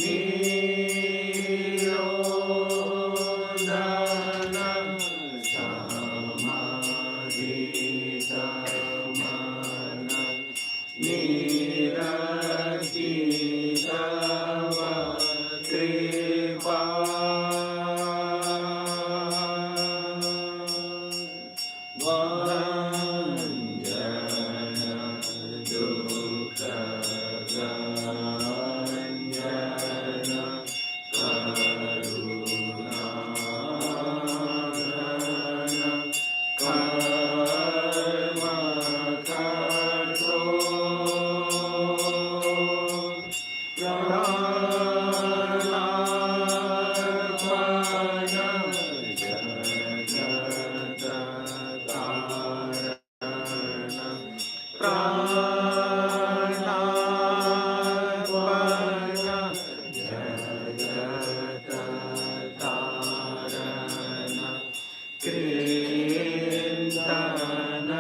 Me निरचितव कृपा भञ्जन दुःखभञ्जन करुणाघन कर्म कठोर प्राणार्पण जगत्तारण प्राणार्पण जगत्तारण कृन्तन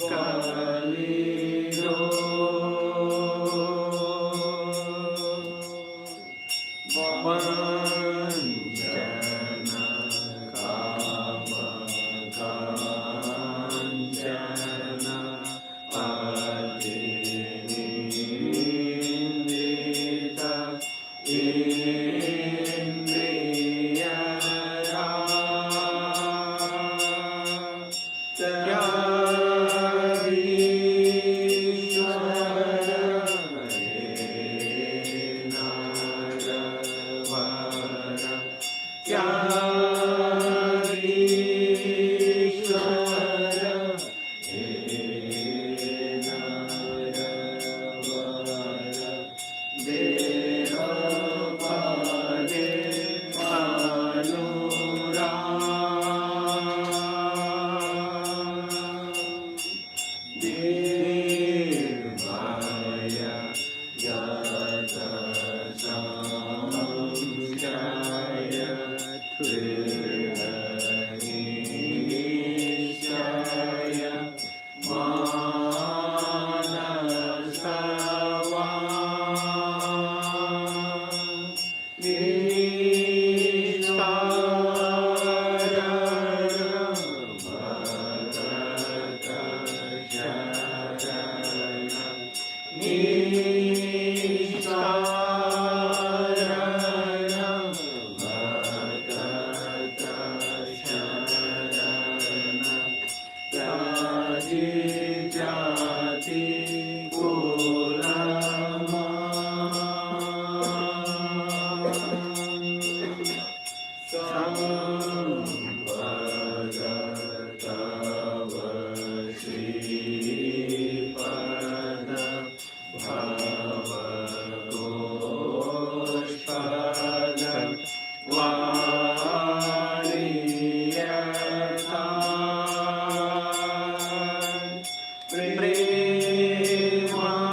कलिलो वञ्जन कामकाञ्चन अतिनिन्दित त्यागीश्वर हे नरवर त्यागीश्वर हे नरवर देहपदे अनुराग निर्भय गत संशय दृढनिश्चय मानसवान् निष्कारण भगत शरण निष्कारण भगत शरण त्याजी जाति संपद तव श्रीपद भवतोष्पद वारियता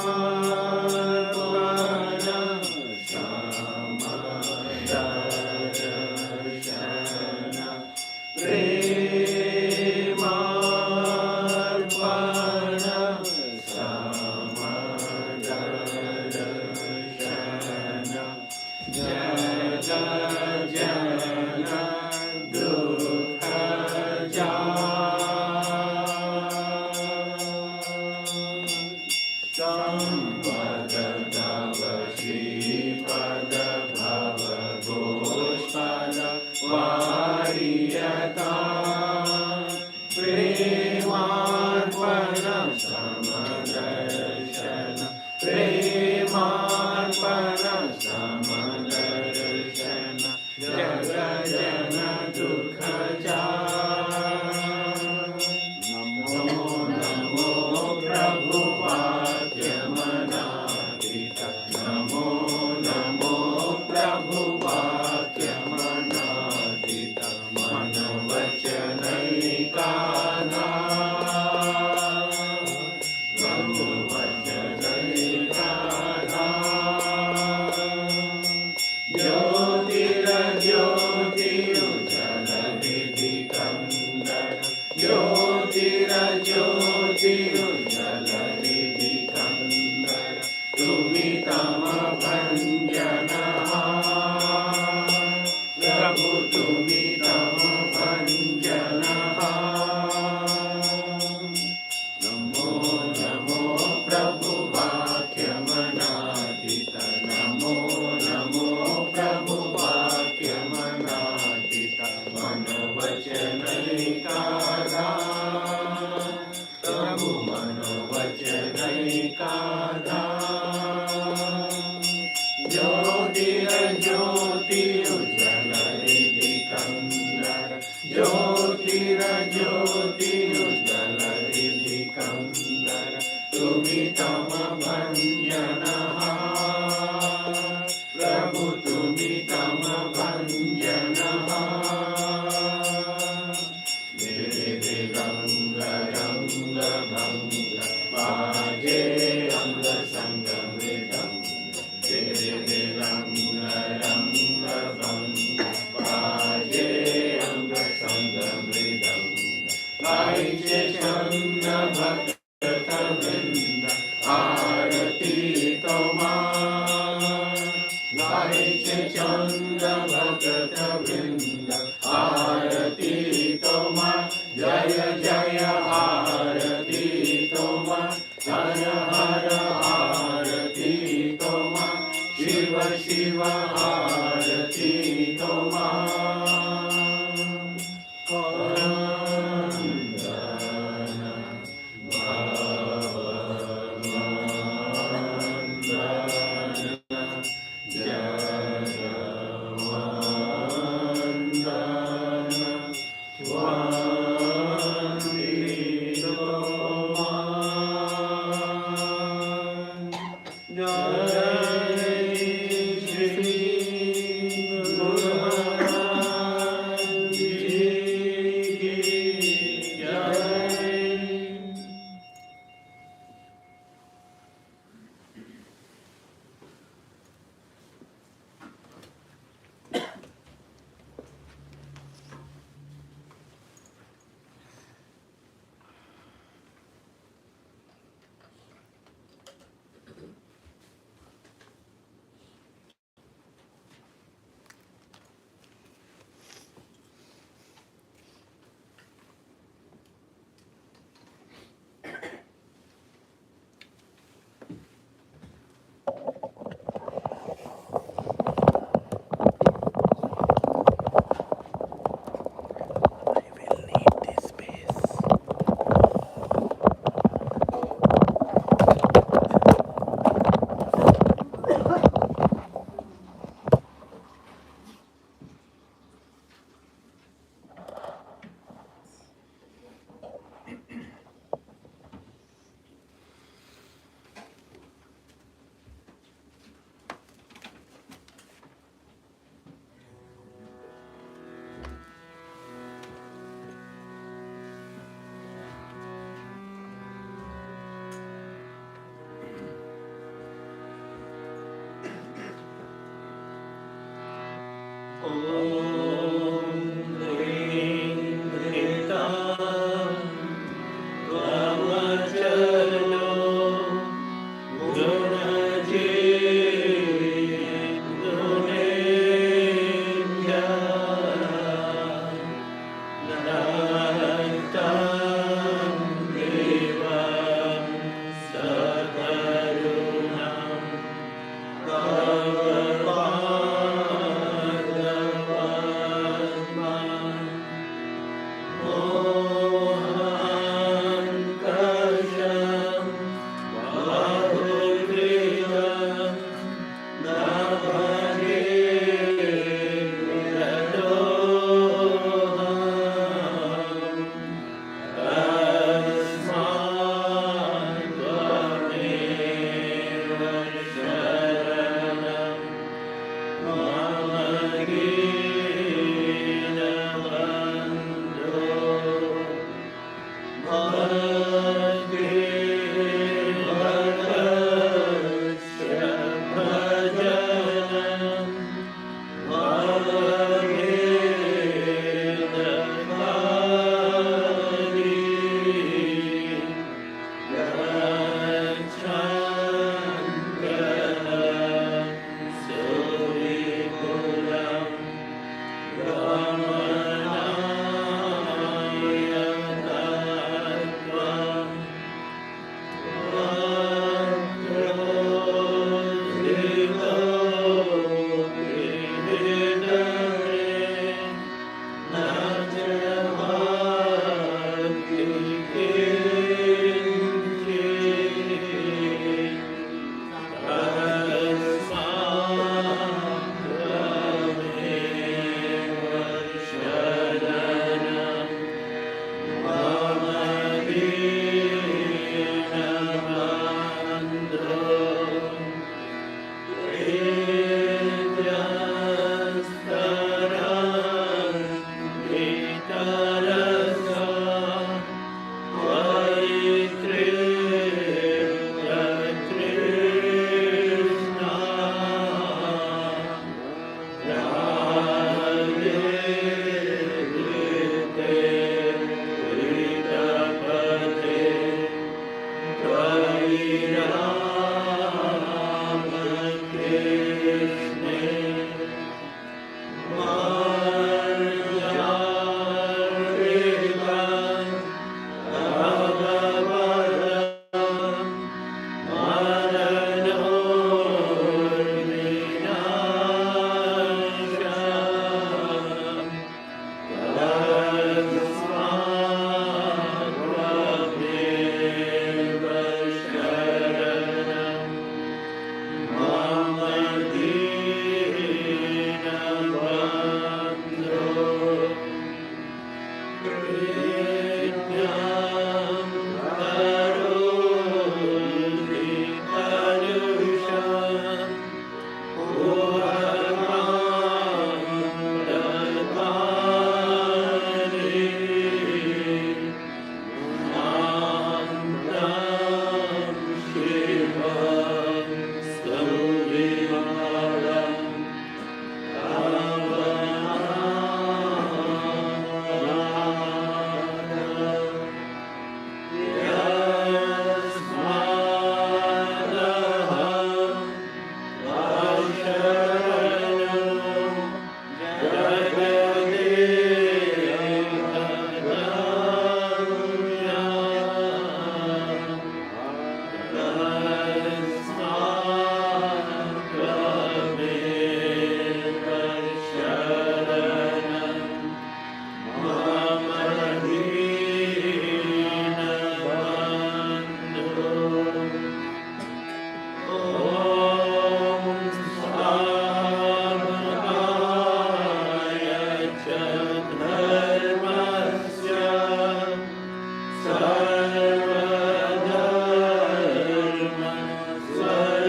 प्रेमार्पण समदर्शन प्रेमार्पण समदर्शन जग जन दुःख जा संपद तव श्रीपद भवतोष्पद वारियता प्रेमार्पण समदर्शन प्रेमार्पण समदर्शन जग जन दुःख जा नमो नमो प्रभुपाद्यमनाय चंद भगत वृंद आरती तोमा जय जय आरती तोमा हर हर आरती तोमा शिव शिव आरती तोमा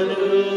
Hare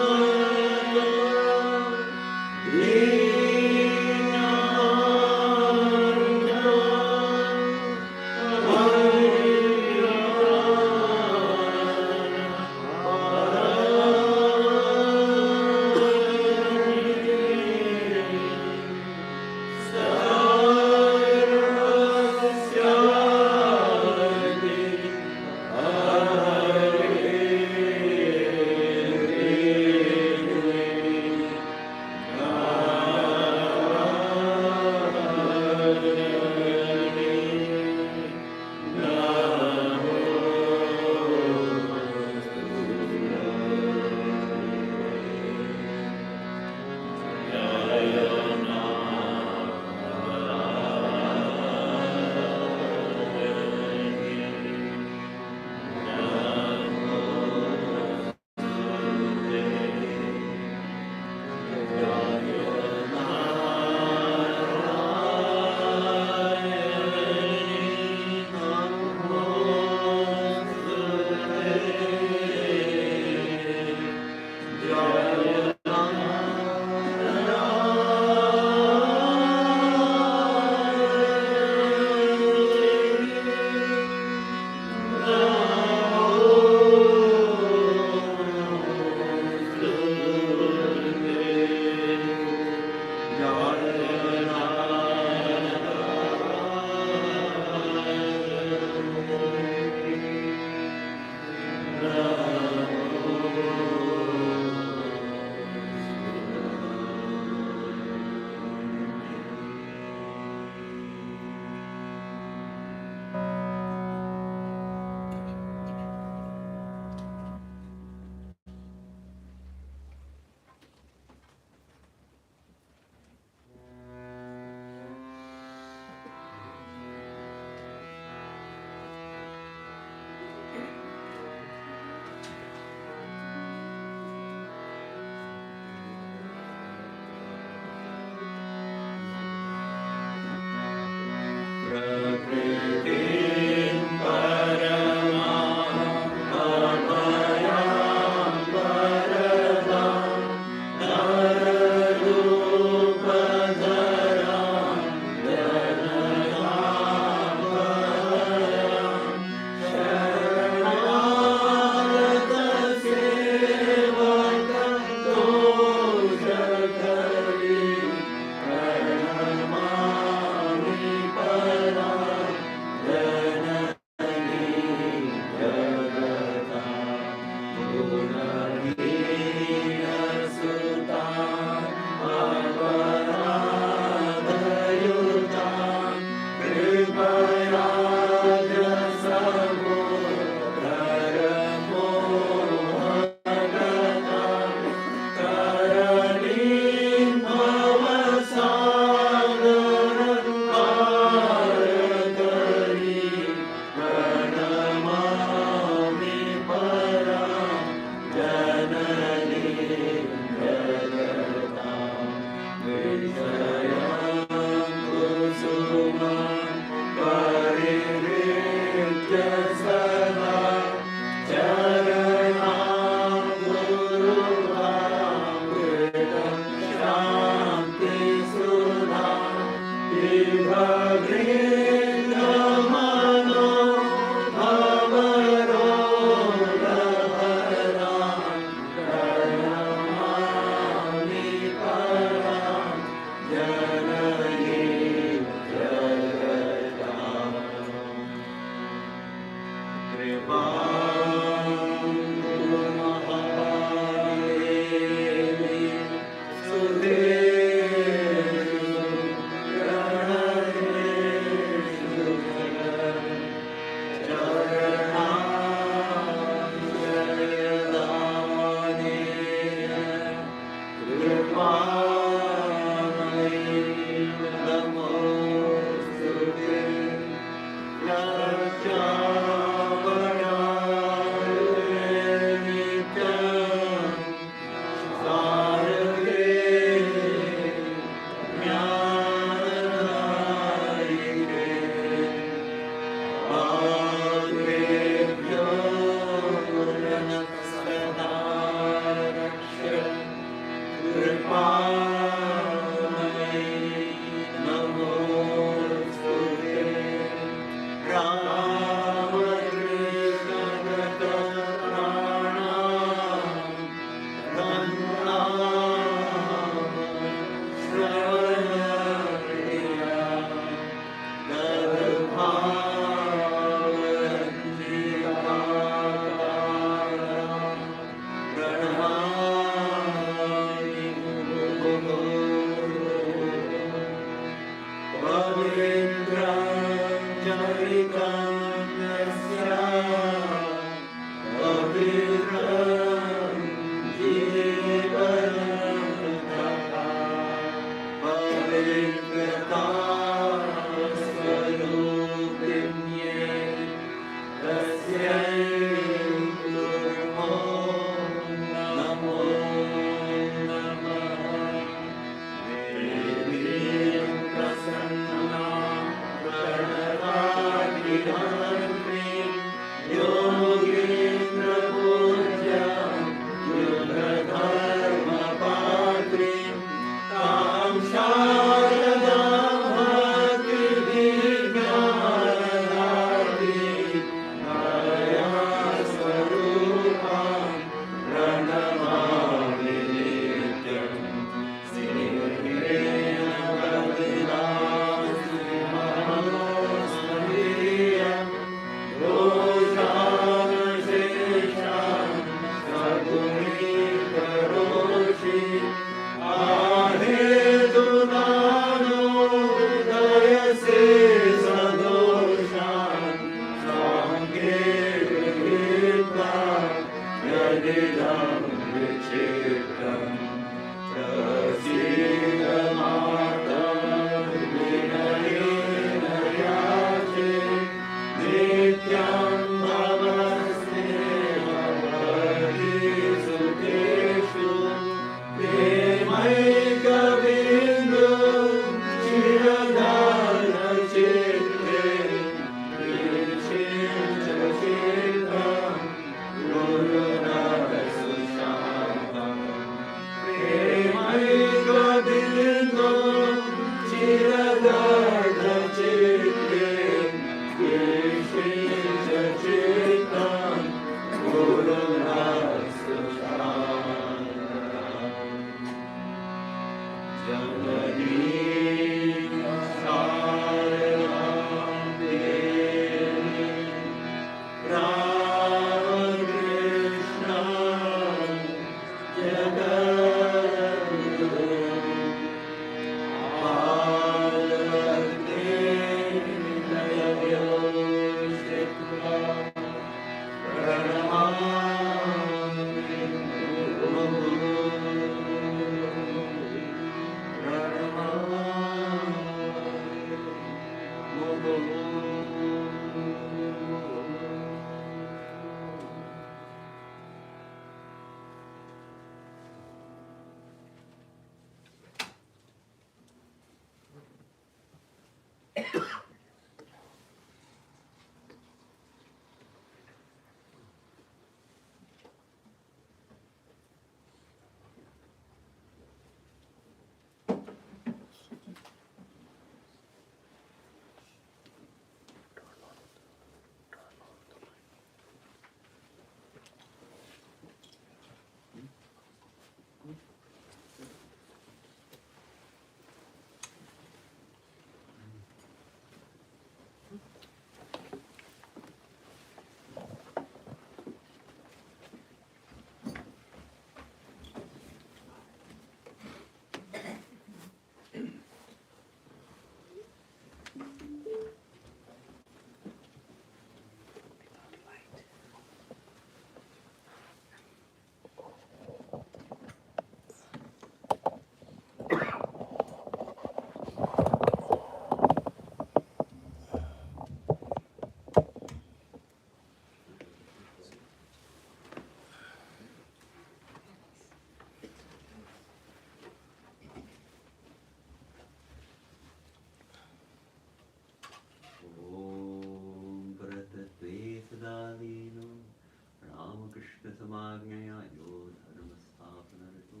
Yajnaya Yodharmastapanaratu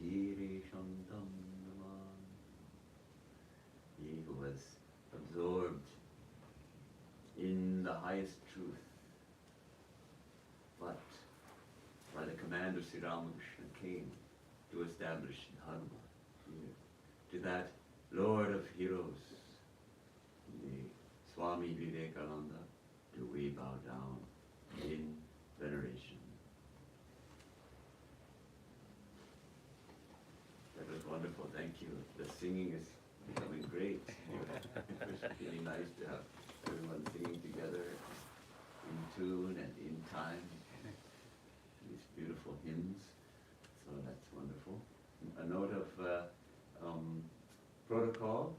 Iri Shantam Naman. He who was absorbed in the highest truth, but by the command of Sri Ramakrishna came to establish Dharma here, to that Lord of Heroes, the Swami Vivekananda, do we bow down in veneration. That was wonderful, thank you. The singing is becoming great. It was really nice to have everyone singing together in tune and in time. These beautiful hymns, so that's wonderful. A note of protocol,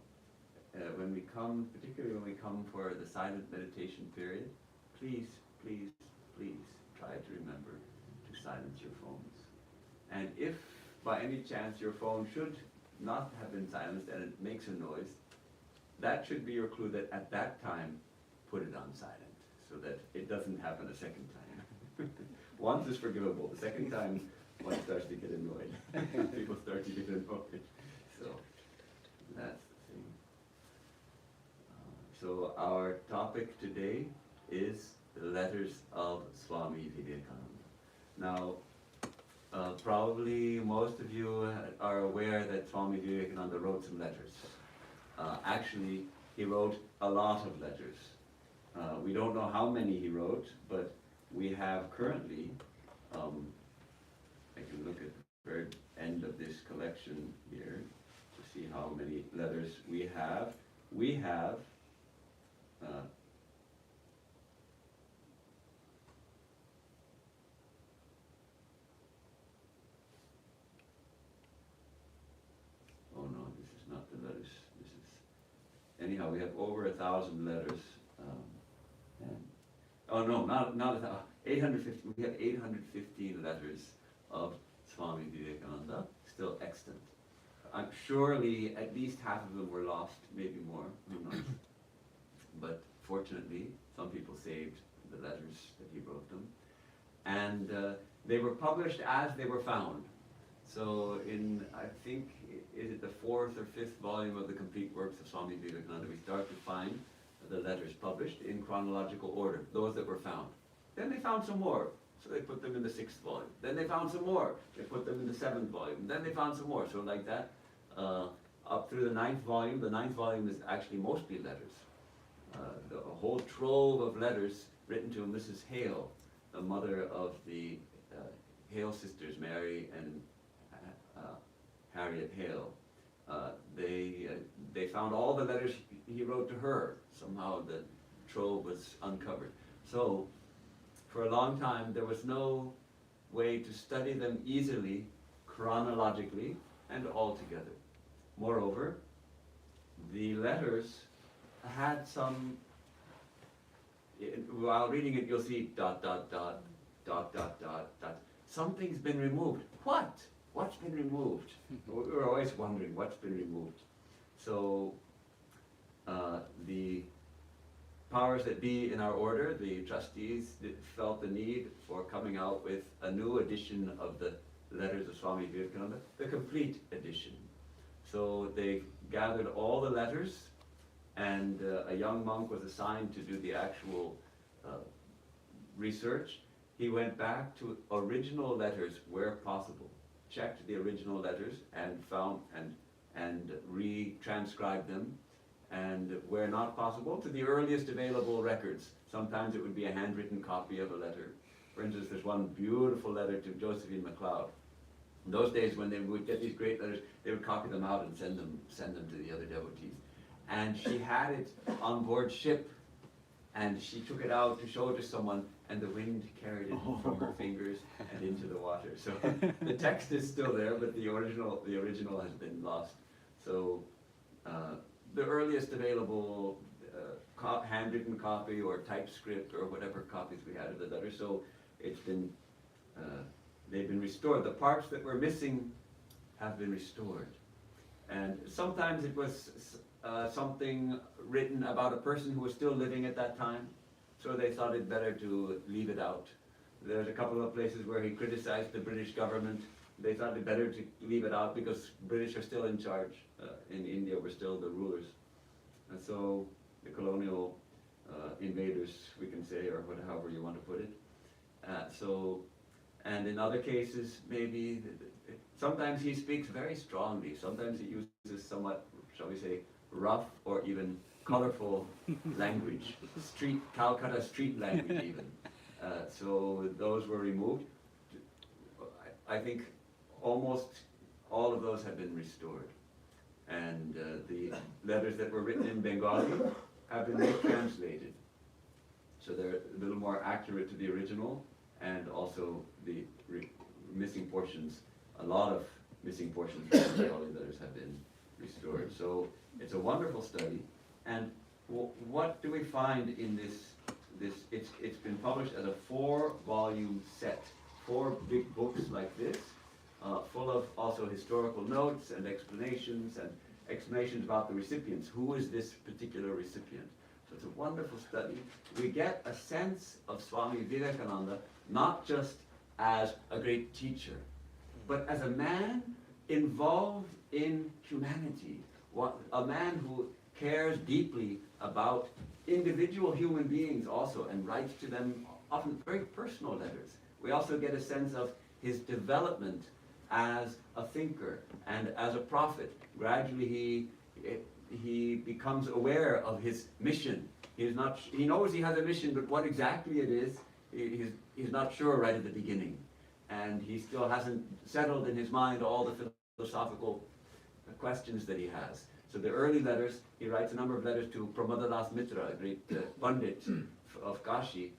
when we come, particularly when we come for the silent meditation period, please, please, please try to remember to silence your phones. And if by any chance your phone should not have been silenced and it makes a noise, that should be your clue that at that time, put it on silent, so that it doesn't happen a second time. Once is forgivable, the second time one starts to get annoyed. People start to get annoyed. So that's the thing. So our topic today is the letters of Swami Vivekananda. Now, probably most of you are aware that Swami Vivekananda wrote some letters. Actually, he wrote a lot of letters. We don't know how many he wrote, but we have currently, I can look at the very end of this collection here to see how many letters we have. We have oh no, this is not the letters. This is, anyhow, we have over 1,000 letters. Oh no, not 1,000. 850. We have 815 letters of Swami Vivekananda still extant. Surely at least half of them were lost, maybe more, who knows. But fortunately, some people saved the letters that he wrote them. And they were published as they were found. So in, I think, is it the 4th or 5th volume of the complete works of Swami Vivekananda, we start to find the letters published in chronological order, those that were found. Then they found some more, so they put them in the 6th volume. Then they found some more, they put them in the 7th volume. Then they found some more, so like that, up through the 9th volume. The 9th volume is actually mostly letters. A whole trove of letters written to Mrs. Hale, the mother of the Hale sisters, Mary and Harriet Hale. They found all the letters he wrote to her. Somehow the trove was uncovered. So for a long time there was no way to study them easily, chronologically, and all together. Moreover, the letters had some, while reading it you'll see dot, dot, dot, dot, dot, dot, dot. Something's been removed. What? What's been removed? We were always wondering what's been removed. So the powers that be in our order, the trustees, felt the need for coming out with a new edition of the letters of Swami Vivekananda, the complete edition. So they gathered all the letters, and a young monk was assigned to do the actual research. He went back to original letters where possible, checked the original letters and found and re-transcribed them, and where not possible, to the earliest available records. Sometimes it would be a handwritten copy of a letter. For instance, there's one beautiful letter to Josephine MacLeod. In those days, when they would get these great letters, they would copy them out and send them to the other devotees. And she had it on board ship, and she took it out to show it to someone, and the wind carried it from her fingers and into the water. So the text is still there, but the original has been lost. So the earliest available handwritten copy or typescript or whatever copies we had of the letter, so it's been they've been restored. The parts that were missing have been restored, and sometimes it was something written about a person who was still living at that time, so they thought it better to leave it out. There's a couple of places where he criticized the British government. They thought it better to leave it out because British are still in charge. In India, we're still the rulers. And so the colonial invaders, we can say, or however you want to put it. And in other cases, maybe, sometimes he speaks very strongly. Sometimes he uses somewhat, shall we say, rough or even colorful language. Calcutta street language even. So those were removed. I think almost all of those have been restored. And the letters that were written in Bengali have been retranslated. So they're a little more accurate to the original, and also the missing portions, a lot of missing portions from the Bengali letters have been restored. So it's a wonderful study. And what do we find in this? It's been published as a 4-volume set, 4 big books like this, full of also historical notes and explanations about the recipients. Who is this particular recipient? So it's a wonderful study. We get a sense of Swami Vivekananda not just as a great teacher, but as a man involved in humanity, a man who cares deeply about individual human beings also, and writes to them often very personal letters. We also get a sense of his development as a thinker and as a prophet. Gradually he becomes aware of his mission. He knows he has a mission, but what exactly it is, he's not sure right at the beginning. And he still hasn't settled in his mind all the philosophical questions that he has. So the early letters, he writes a number of letters to Pramadadas Mitra, a great Pandit of Kashi,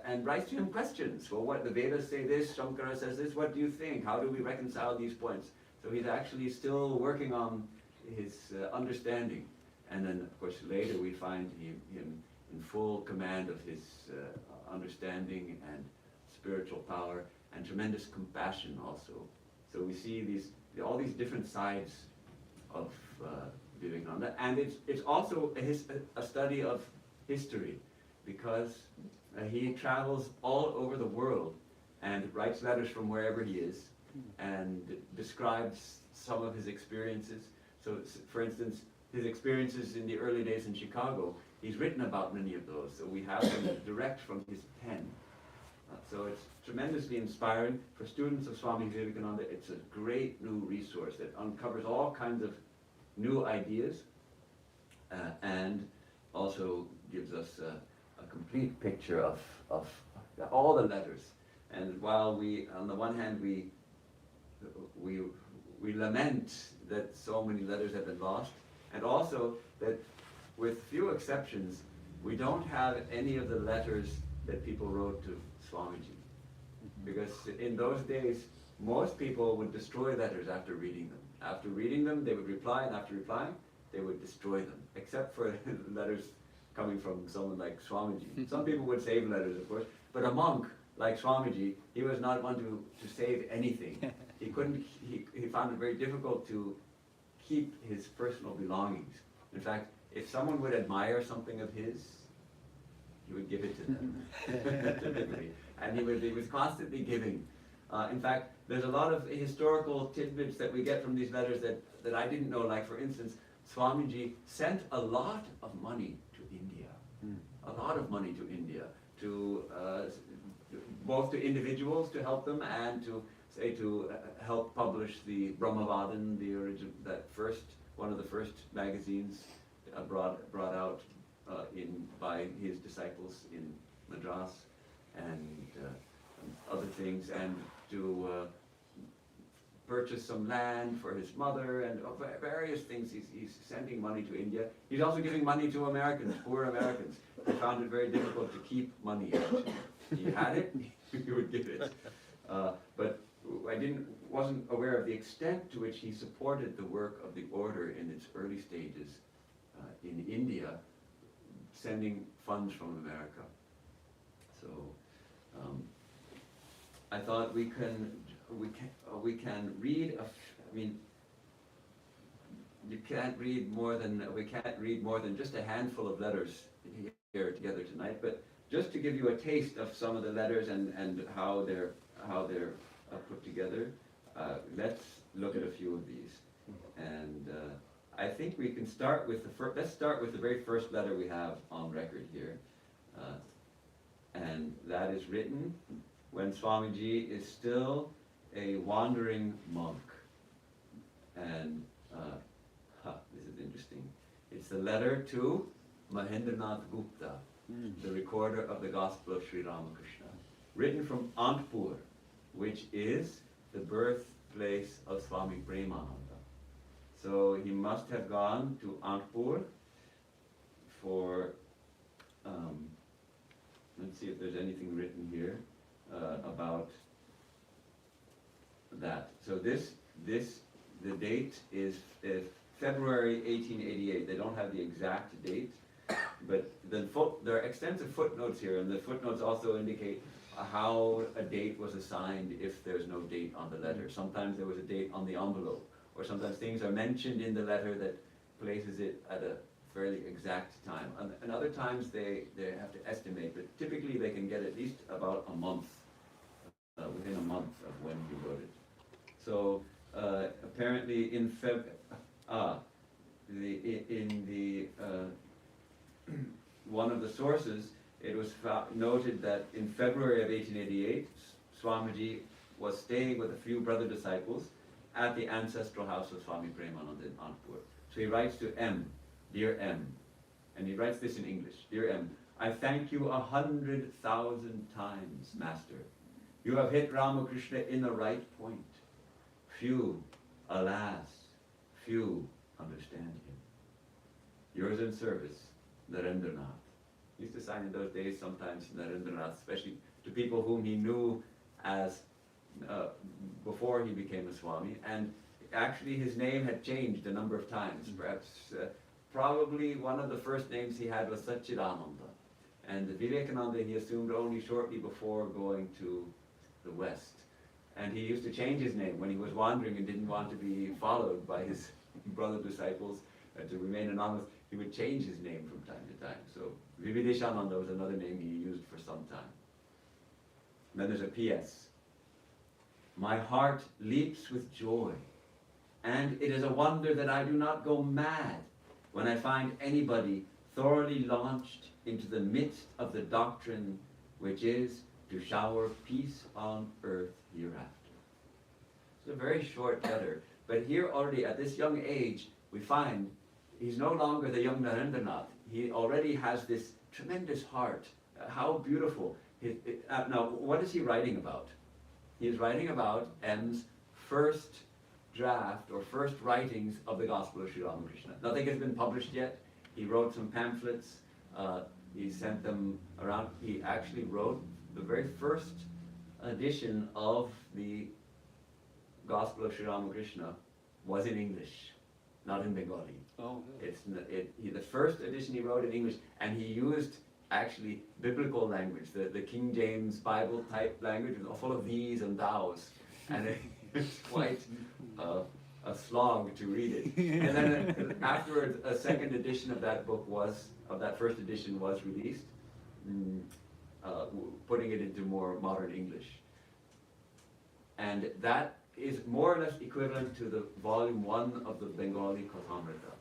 and writes to him questions. Well, what the Vedas say this, Shankara says this, what do you think? How do we reconcile these points? So he's actually still working on his understanding. And then, of course, later we find him in full command of his understanding and spiritual power and tremendous compassion also. So we see all these different sides of Vivekananda, and it's also a study of history, because he travels all over the world and writes letters from wherever he is and describes some of his experiences. So, for instance, his experiences in the early days in Chicago, he's written about many of those, so we have them direct from his pen. So it's tremendously inspiring for students of Swami Vivekananda. It's a great new resource that uncovers all kinds of new ideas and also gives us a complete picture of all the letters. And while we, on the one hand, we lament that so many letters have been lost, and also that with few exceptions, we don't have any of the letters that people wrote to Swamiji. Because in those days, most people would destroy letters after reading them. After reading them, they would reply, and after replying, they would destroy them, except for letters coming from someone like Swamiji. Some people would save letters, of course, but a monk like Swamiji, he was not one to save anything. He found it very difficult to keep his personal belongings. In fact, if someone would admire something of his, he would give it to them, typically. And he was constantly giving. In fact, there's a lot of historical tidbits that we get from these letters that I didn't know. Like, for instance, Swamiji sent a lot of money to India. A lot of money to India, both to individuals to help them and to help publish the Brahmavadan, one of the first magazines brought out by his disciples in Madras, and other things, and to purchase some land for his mother, and various things. He's sending money to India. He's also giving money to Americans, poor Americans. He found it very difficult to keep money, actually. He had it, he would give it. But I wasn't aware of the extent to which he supported the work of the order in its early stages in India, sending funds from America. So I thought we can read. We can't read more than just a handful of letters here together tonight. But just to give you a taste of some of the letters and how they're put together, let's look at a few of these. And I think we can start with let's start with the very first letter we have on record here. And that is written when Swamiji is still a wandering monk. And this is interesting. It's the letter to Mahendranath Gupta, the recorder of the Gospel of Sri Ramakrishna, written from Anandpur, which is the birthplace of Swami Premananda. So he must have gone to Anandpur for, let's see if there's anything written here about that. So the date is February 1888. They don't have the exact date, but there are extensive footnotes here, and the footnotes also indicate how a date was assigned if there's no date on the letter. Sometimes there was a date on the envelope, or sometimes things are mentioned in the letter that places it at a fairly exact time. And other times they have to estimate, but typically they can get at least about a month, within a month of when he wrote it. So apparently in one of the sources, it was noted that in February of 1888, Swamiji was staying with a few brother disciples at the ancestral house of Swami Premananda in Anandpur. So he writes to M, "Dear M," and he writes this in English, "Dear M, I thank you 100,000 times, Master. You have hit Ramakrishna in the right point. Few, alas, few understand him. Yours in service, Narendranath." He used to sign in those days sometimes Narendranath, especially to people whom he knew as before he became a Swami. And actually his name had changed a number of times. Perhaps, probably one of the first names he had was Satchidananda. And Vivekananda he assumed only shortly before going to the West. And he used to change his name when he was wandering and didn't want to be followed by his brother disciples to remain anonymous. He would change his name from time to time. So Vivideshananda was another name he used for some time. And then there's a P.S. My heart leaps with joy, and it is a wonder that I do not go mad when I find anybody thoroughly launched into the midst of the doctrine which is to shower peace on earth hereafter. It's a very short letter, but here already at this young age we find he's no longer the young Narendranath. He already has this tremendous heart. How beautiful. Now, what is he writing about? He's writing about M's first draft or first writings of the Gospel of Sri Ramakrishna. Nothing has been published yet. He wrote some pamphlets. He sent them around. He actually wrote the very first edition of the Gospel of Sri Ramakrishna was in English, not in Bengali. Oh, The first edition he wrote in English, and he used actually biblical language, the King James Bible type language, full of these and thous, and it's quite a slog to read it. And then afterwards, a second edition of that book that first edition was released, putting it into more modern English. And that is more or less equivalent to the volume 1 of the Bengali Kathamrita.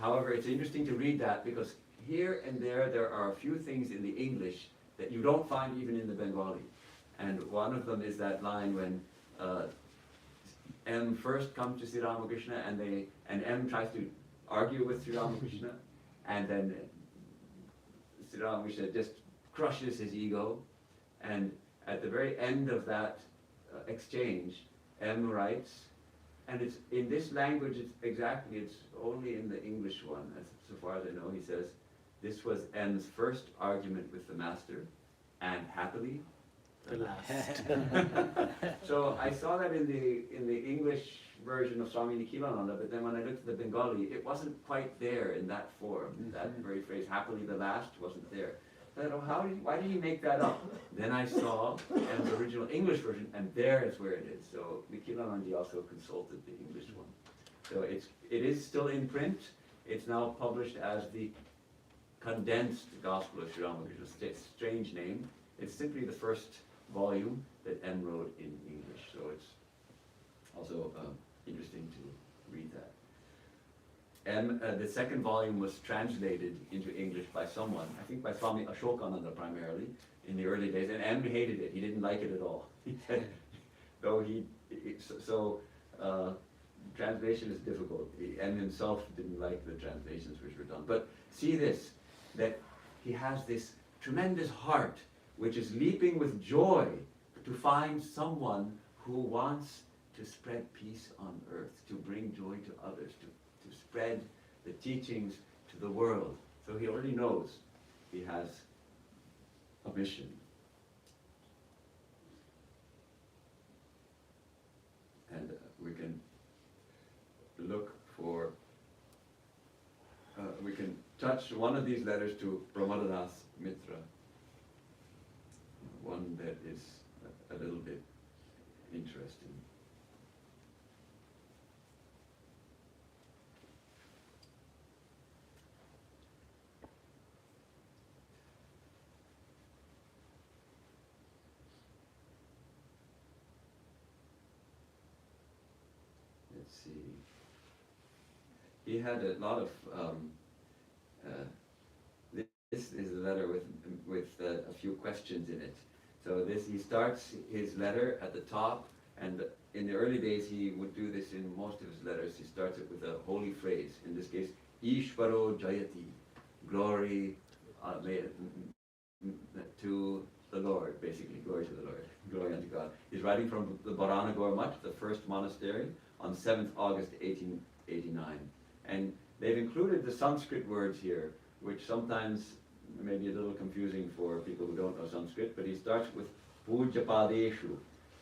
However, it's interesting to read that because here and there are a few things in the English that you don't find even in the Bengali. And one of them is that line when M first comes to Sri Ramakrishna and M tries to argue with Sri Ramakrishna, and then Sri Ramakrishna just crushes his ego, and at the very end of that exchange, M writes, and it's in this language, it's only in the English one, so far as I know. He says, this was M's first argument with the Master, and happily, the last. So I saw that in the English version of Swami Nikhilananda, but then when I looked at the Bengali, it wasn't quite there in that form. That very phrase, happily the last, wasn't there. I thought, why did he make that up? Then I saw M's original English version, and there is where it is. So Nikhilanandi also consulted the English one. So it is still in print. It's now published as the condensed Gospel of Sri Ramakrishna, a strange name. It's simply the first volume that M wrote in English, so it's also interesting to read that. The second volume was translated into English by someone, I think by Swami Mahayogananda primarily, in the early days, and M hated it. He didn't like it at all. He said, though translation is difficult. M himself didn't like the translations which were done. But see this, that he has this tremendous heart which is leaping with joy to find someone who wants to spread peace on earth, to bring joy to others, to spread the teachings to the world. So he already knows he has a mission. And we can look for, we can touch one of these letters to Brahmadas Mitra, one that is a little bit interesting. Let's see. He had a lot of. This is a letter with a few questions in it. So he starts his letter at the top, and in the early days he would do this in most of his letters. He starts it with a holy phrase. In this case, Ishvaro Jayati, glory to the Lord, basically, glory to the Lord, glory unto God. He's writing from the Bharanagor Mutt, the first monastery, on 7th August 1889. And they've included the Sanskrit words here, which sometimes may be a little confusing for people who don't know Sanskrit, but he starts with Pujapadeshu,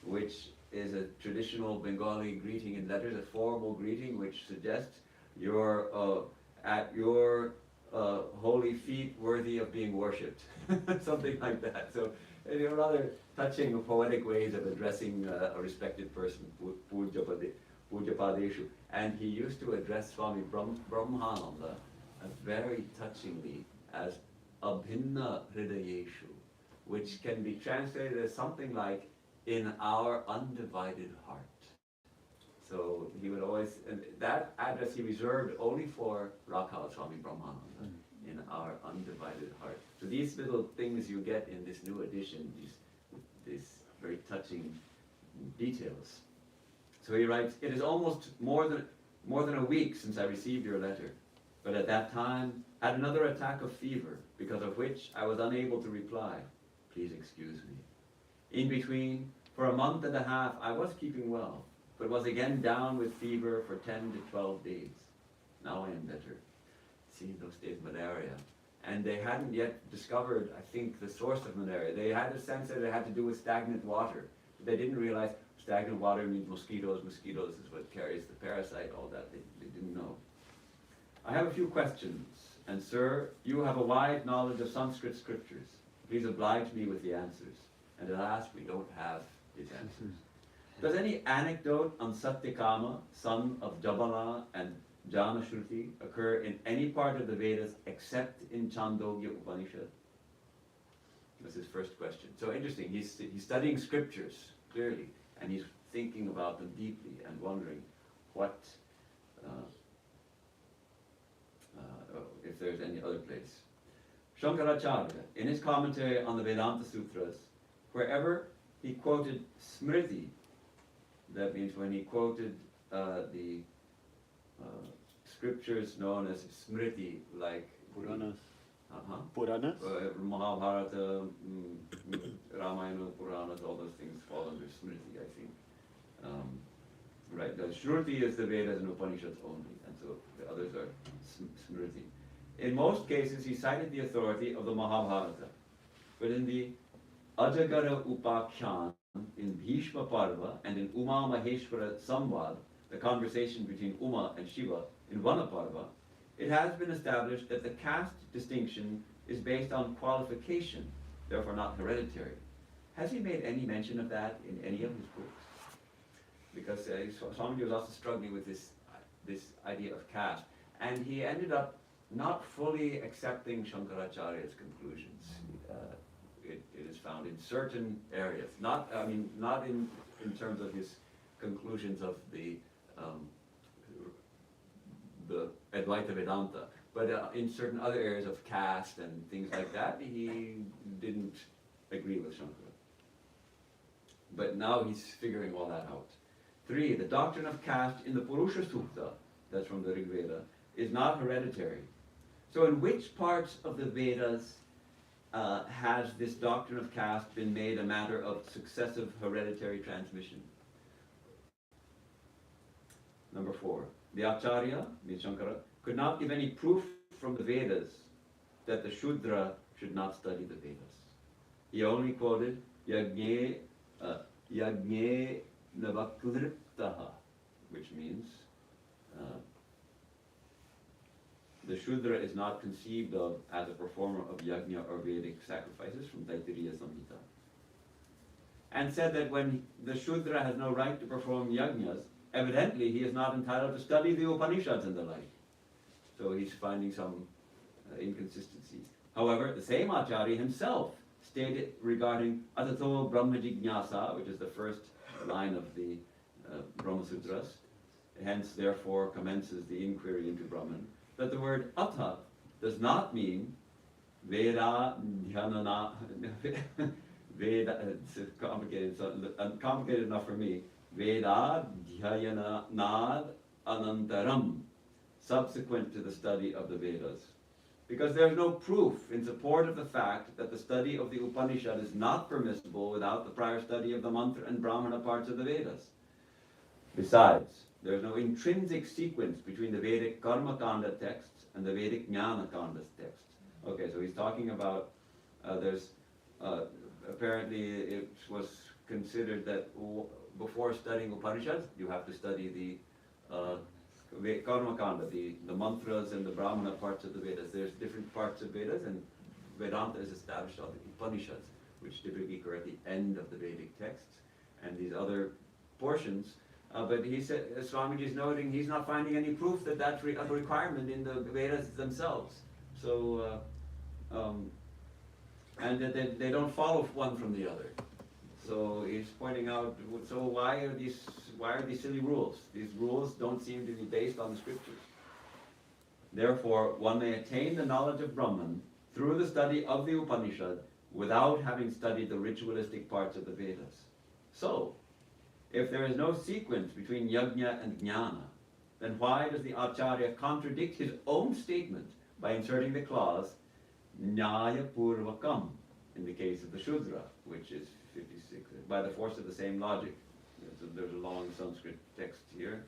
which is a traditional Bengali greeting in letters, a formal greeting which suggests you're at your holy feet worthy of being worshipped, something like that. So rather touching poetic ways of addressing a respected person, Pujapadeshu. And he used to address Swami Brahmananda very touchingly as Abhinna Hridayeshu, which can be translated as something like in our undivided heart. So he would always, and that address he reserved only for Rakhal Swami Brahmananda, in our undivided heart. So these little things you get in this new edition, these very touching details. So he writes, "It is almost more than a week since I received your letter, but at that time had another attack of fever, because of which I was unable to reply. Please excuse me. In between, for a month and a half, I was keeping well, but was again down with fever for 10 to 12 days. Now I am better." See, in those days, malaria. And they hadn't yet discovered, I think, the source of malaria. They had a sense that it had to do with stagnant water. But they didn't realize stagnant water means mosquitoes. Mosquitoes is what carries the parasite, all that. They didn't know. "I have a few questions, and sir, you have a wide knowledge of Sanskrit scriptures. Please oblige me with the answers." And alas, we don't have his answers. "Does any anecdote on Satyakama, son of Jabala and Janashruti, occur in any part of the Vedas except in Chandogya Upanishad?" That's his first question. So interesting, he's studying scriptures, clearly, and he's thinking about them deeply and wondering what, if there's any other place. Shankaracharya, in his commentary on the Vedanta Sutras, wherever he quoted Smriti, that means when he quoted the scriptures known as Smriti, like Puranas. Puranas? Mahabharata, Ramayana, Puranas, all those things fall under Smriti, I think. Right, the Shruti is the Vedas and Upanishads only, and so the others are Smriti. In most cases, he cited the authority of the Mahabharata, but in the Ajagara Upakhyan, in Bhishma Parva, and in Uma Maheshwara Samvad, the conversation between Uma and Shiva in Vana Parva, it has been established that the caste distinction is based on qualification, therefore not hereditary. Has he made any mention of that in any of his books? Because Swamiji was also struggling with this idea of caste, and he ended up not fully accepting Shankaracharya's conclusions. It is found in certain areas, not in terms of his conclusions of the Advaita Vedanta, but in certain other areas of caste and things like that, he didn't agree with Shankara. But now he's figuring all that out. 3. The doctrine of caste in the Purusha Sukta, that's from the Rig Veda, is not hereditary. So in which parts of the Vedas has this doctrine of caste been made a matter of successive hereditary transmission? Number 4. The Acharya, means Shankara, could not give any proof from the Vedas that the Shudra should not study the Vedas. He only quoted Yajne Navakliptaha, which means the Shudra is not conceived of as a performer of yajna or Vedic sacrifices from Taittiriya Samhita. And said that when the Shudra has no right to perform yajnas, evidently he is not entitled to study the Upanishads and the like. So he's finding some inconsistencies. However, the same Acharya himself stated regarding Atato Brahma Jignasa, which is the first line of the Brahma Sutras, hence therefore commences the inquiry into Brahman, that the word Atha does not mean Veda Dhyanana, Veda, it's complicated enough for me, Veda Dhyananad Anantaram, subsequent to the study of the Vedas. Because there's no proof in support of the fact that the study of the Upanishad is not permissible without the prior study of the mantra and Brahmana parts of the Vedas. Besides, there's no intrinsic sequence between the Vedic Karma Kanda texts and the Vedic Jnana Kanda texts. Okay, so he's talking about, apparently it was considered that before studying Upanishads, you have to study the Karma Kanda, the mantras and the Brahmana parts of the Vedas. There's different parts of Vedas, and Vedanta is established on the Upanishads, which typically occur at the end of the Vedic texts, and these other portions. But he said, Swamiji is noting, he's not finding any proof that that's a requirement in the Vedas themselves. So, and that they don't follow one from the other. So he's pointing out, so why are these silly rules? These rules don't seem to be based on the scriptures. Therefore, one may attain the knowledge of Brahman through the study of the Upanishad without having studied the ritualistic parts of the Vedas. So, if there is no sequence between yajna and jnana, then why does the Acharya contradict his own statement by inserting the clause Nyaya Purvakam in the case of the Shudra, which is 56, by the force of the same logic? There's a long Sanskrit text here.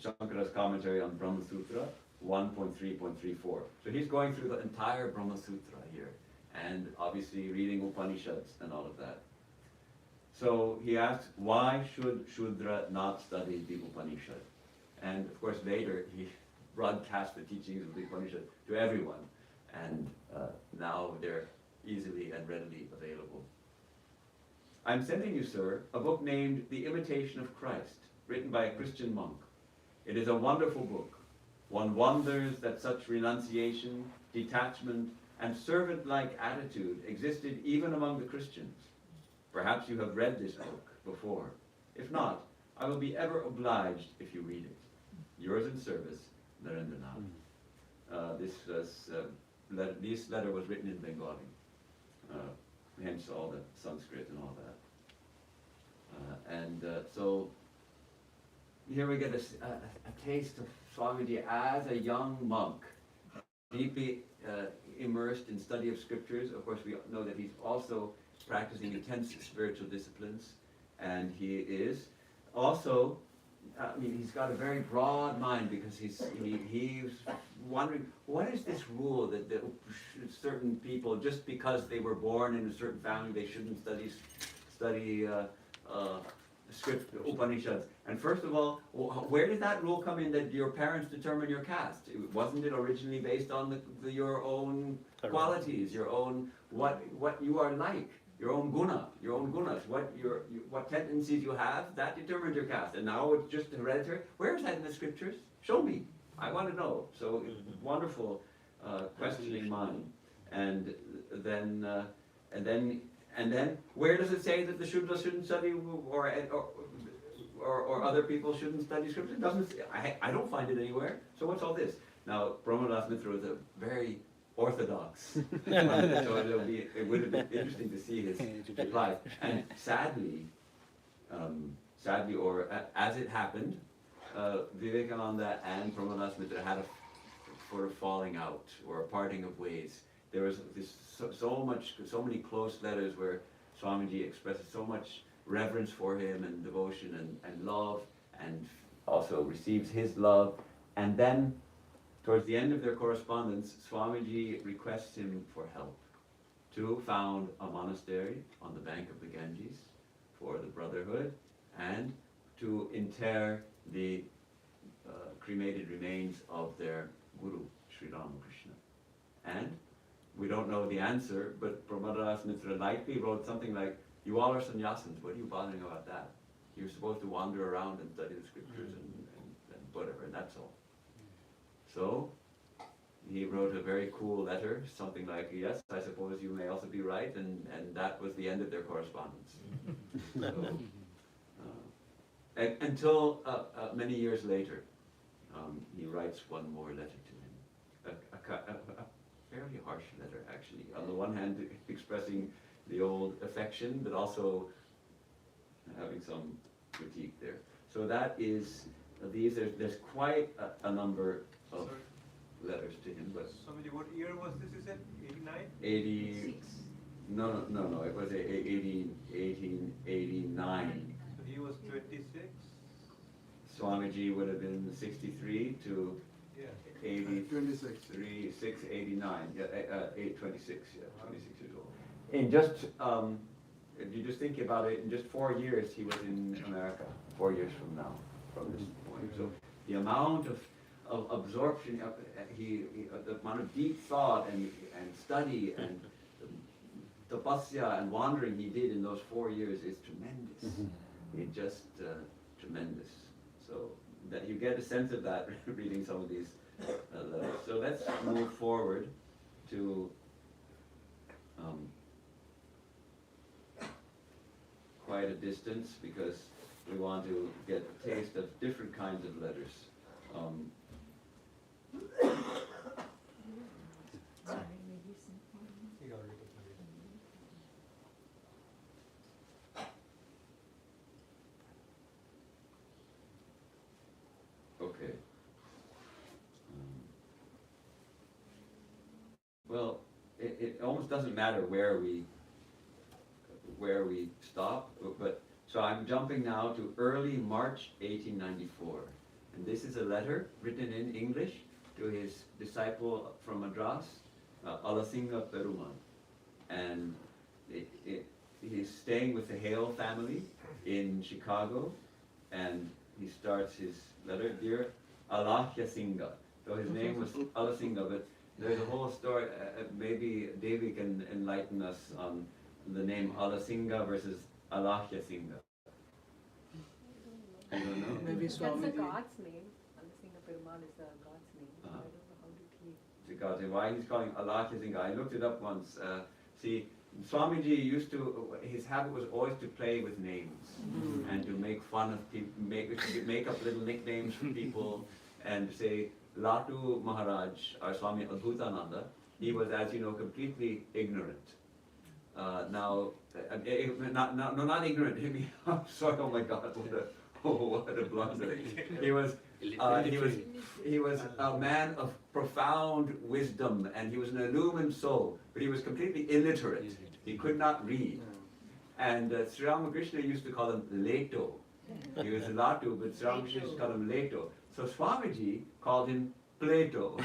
Shankara's commentary on Brahma Sutra 1.3.34. So he's going through the entire Brahma Sutra here, and obviously reading Upanishads and all of that. So he asks, why should Shudra not study the Upanishad? And of course later he broadcast the teachings of the Upanishad to everyone, and now they're easily and readily available. I'm sending you, sir, a book named The Imitation of Christ, written by a Christian monk. It is a wonderful book. One wonders that such renunciation, detachment, and servant-like attitude existed even among the Christians. Perhaps you have read this book before. If not, I will be ever obliged if you read it. Yours in service, Narendranath. This letter was written in Bengali, hence all the Sanskrit and all that. So here we get a taste of Swamiji as a young monk, deeply immersed in study of scriptures. Of course, we know that he's also practicing intense spiritual disciplines, and he is also, he's got a very broad mind, because he's wondering, what is this rule that certain people, just because they were born in a certain family, they shouldn't study script, Upanishads? And first of all, where did that rule come in that your parents determine your caste? Wasn't it originally based on your own qualities, your own, what you are like? Your own gunas, what tendencies you have, that determines your caste. And now it's just hereditary. Where is that in the scriptures? Show me. I want to know. So wonderful questioning mind. And then, where does it say that the Shudras shouldn't study, or other people shouldn't study scripture? It doesn't. I don't find it anywhere. So what's all this? Now, Brahmadas Mitra was a very orthodox, so it would have been interesting to see his reply. And sadly, or as it happened, Vivekananda and Brahmadas Mitra had a sort of falling out or a parting of ways. There was so many close letters where Swamiji expresses so much reverence for him and devotion and love, and also receives his love. And then, towards the end of their correspondence, Swamiji requests him for help to found a monastery on the bank of the Ganges for the brotherhood, and to inter the cremated remains of their guru, Sri Ramakrishna. And we don't know the answer, but Brahmadas Mitra likely wrote something like, "You all are sannyasins, what are you bothering about that? You're supposed to wander around and study the scriptures and whatever, and that's all." So he wrote a very cool letter, something like, "Yes, I suppose you may also be right," and that was the end of their correspondence. So, until many years later, he writes one more letter to him, a fairly harsh letter actually. On the one hand, expressing the old affection, but also having some critique there. So that is, there's quite a number of letters to him. But Swamiji, what year was this, you said? 89? 86. No, it was 1889. So he was 26? Swamiji would have been 63 to 83, 6, 89, 26, 26 years old. In just, if you just think about it, in just 4 years he was in America, 4 years from now, from this point. So the amount of absorption, the amount of deep thought and study and tapasya and wandering he did in those 4 years is tremendous. It's just tremendous. So that you get a sense of that reading some of these letters. So let's move forward to quite a distance, because we want to get a taste of different kinds of letters. Okay. Well, it almost doesn't matter where we stop, but so I'm jumping now to early March 1894, and this is a letter written in English to his disciple from Madras, Alasinga Perumal, and he's staying with the Hale family in Chicago, and he starts his letter, "Dear Alahya Singha." So his name was Alasinga, but there's a whole story. Maybe Devi can enlighten us on the name Alasinga versus Alahya Singha. I don't know. Maybe That's a Swamiji. god's name. Alasinga Perumal is a god's name. I don't know how to keep. The God, why he's calling Alahya Singha? I looked it up once. See, Swamiji used to, his habit was always to play with names and to make fun of people, make up little nicknames for people, and say, Latu Maharaj, or Swami Adbhutananda, he was, as you know, completely ignorant. Not ignorant. I'm sorry. Oh my God! What a blunder! He was a man of profound wisdom, and he was an illumined soul. But he was completely illiterate. He could not read. And Sri Ramakrishna used to call him Leto. He was Latu, but Sri Ramakrishna used to call him Leto. So Swamiji called him Plato.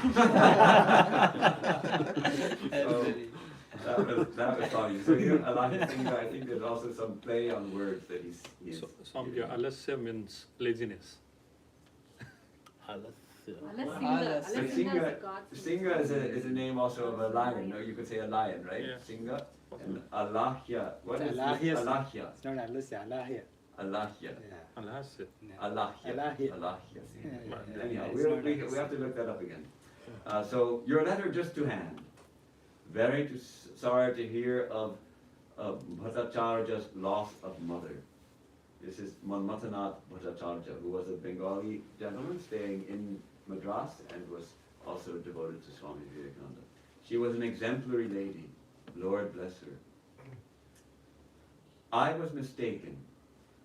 So that was Swami. So here, a lot of things, I think there's also some play on words that he's So, Swamiji, alasya means laziness. Alasinga is a god's name. Singa is a name also of a lion, or you could say a lion, right? Yeah. Singa. And Alahya. What is Alahya. this? Alahya. It's not Alasya, Alahya. Alahya. Alhasya. Alahya. Alahya. Alahya. Yeah, Anyhow, it's we not have to look that up again. So your letter just to hand. Very sorry to hear of Bhattacharya's loss of mother. This is Manmatanath Bhattacharya, who was a Bengali gentleman staying in Madras and was also devoted to Swami Vivekananda. She was an exemplary lady. Lord bless her. I was mistaken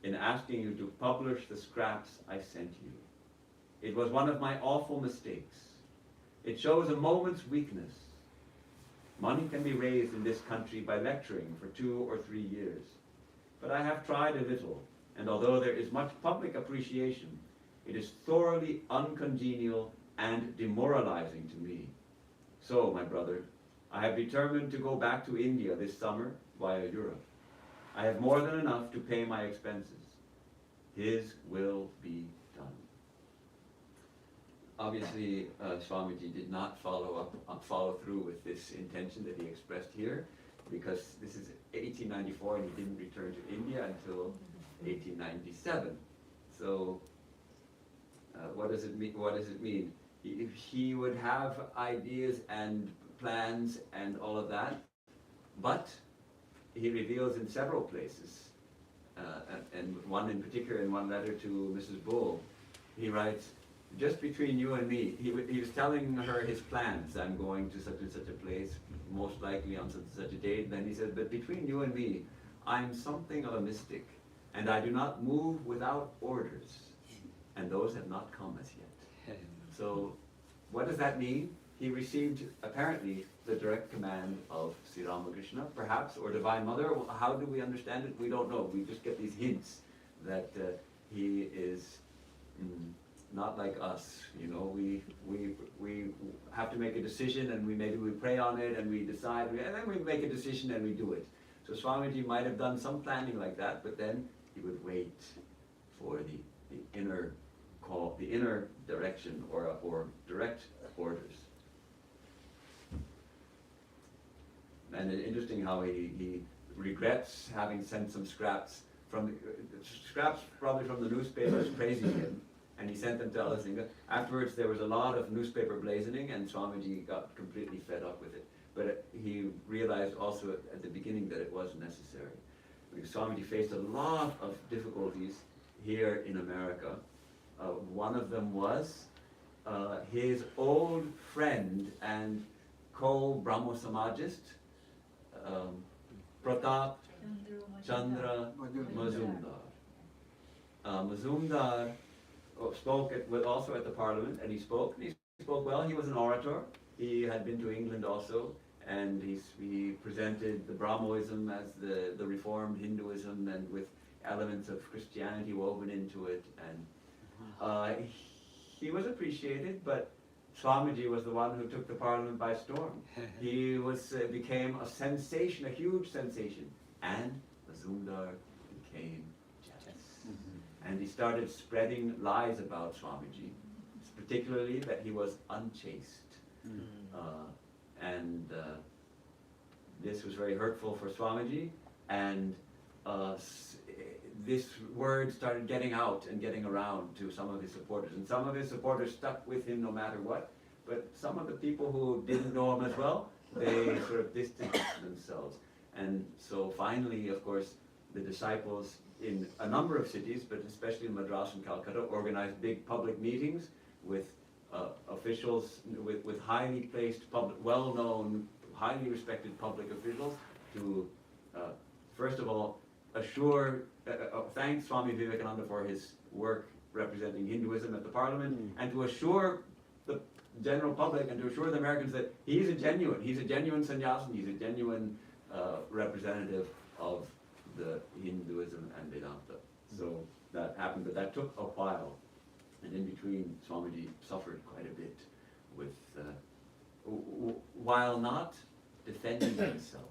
in asking you to publish the scraps I sent you. It was one of my awful mistakes. It shows a moment's weakness. Money can be raised in this country by lecturing for 2 or 3 years. But I have tried a little, and although there is much public appreciation, it is thoroughly uncongenial and demoralizing to me. So, my brother, I have determined to go back to India this summer via Europe. I have more than enough to pay my expenses. His will be done. Obviously, Swamiji did not follow through with this intention that he expressed here, because this is 1894 and he didn't return to India until 1897. So, what does it mean? What does it mean? He would have ideas and plans and all of that, but he reveals in several places, and one in particular in one letter to Mrs. Bull, he writes, just between you and me, he was telling her his plans. I'm going to such and such a place, most likely on such and such a date. Then he said, but between you and me, I'm something of a mystic, and I do not move without orders, and those have not come as yet. So what does that mean? He received, apparently, the direct command of Sri Ramakrishna, perhaps, or Divine Mother. How do we understand it? We don't know. We just get these hints that he is not like us. You know, we have to make a decision, and maybe we pray on it, and we decide, and then we make a decision and we do it. So Swamiji might have done some planning like that, but then he would wait for the inner call, the inner direction, or direct orders. And it's interesting how he regrets having sent some scraps probably from the newspapers praising him, and he sent them to Alasinga. Afterwards there was a lot of newspaper blazoning, and Swamiji got completely fed up with it. But he realized also at the beginning that it was necessary. Because Swamiji faced a lot of difficulties here in America. One of them was his old friend and co-Brahmo Samajist, Pratap Chandra Mazumdar. Mazumdar spoke also at the parliament, and he spoke well. He was an orator. He had been to England also, and he presented the Brahmoism as the reformed Hinduism, and with elements of Christianity woven into it, and he was appreciated, but Swamiji was the one who took the parliament by storm. He became a sensation, a huge sensation, and Mazumdar became jealous. And he started spreading lies about Swamiji, particularly that he was unchaste. And this was very hurtful for Swamiji, and this word started getting out and getting around to some of his supporters, and some of his supporters stuck with him no matter what, but some of the people who didn't know him as well, they sort of distanced themselves. And so finally, of course, the disciples in a number of cities, but especially in Madras and Calcutta, organized big public meetings with officials, with highly placed, well-known, highly respected public officials to, first of all, thank Swami Vivekananda for his work representing Hinduism at the parliament, and to assure the general public and to assure the Americans that he's a genuine sannyasin, he's a genuine representative of the Hinduism and Vedanta. So that happened, but that took a while. And in between, Swamiji suffered quite a bit with, while not defending himself,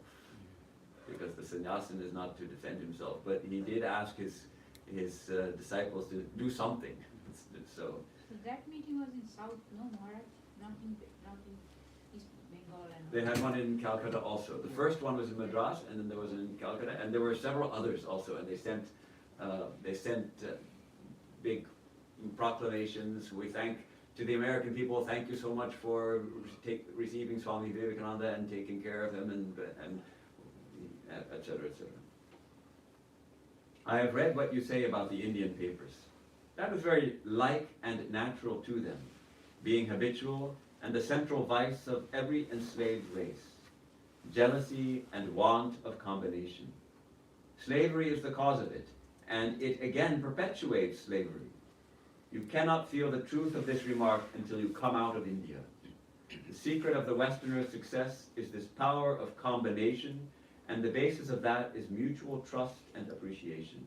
because the sannyasin is not to defend himself, but he did ask his disciples to do something. So that meeting was in South, no, Maharaj, not in East Bengal and. they had one in Calcutta also. The first one was in Madras, and then there was in Calcutta, and there were several others also, and they sent They sent big proclamations. We thank to the American people, thank you so much for receiving Swami Vivekananda and taking care of him, and et cetera, et cetera. I have read what you say about the Indian papers. That was very like and natural to them, being habitual and the central vice of every enslaved race, jealousy and want of combination. Slavery is the cause of it, and it again perpetuates slavery. You cannot feel the truth of this remark until you come out of India. The secret of the Westerner's success is this power of combination, and the basis of that is mutual trust and appreciation.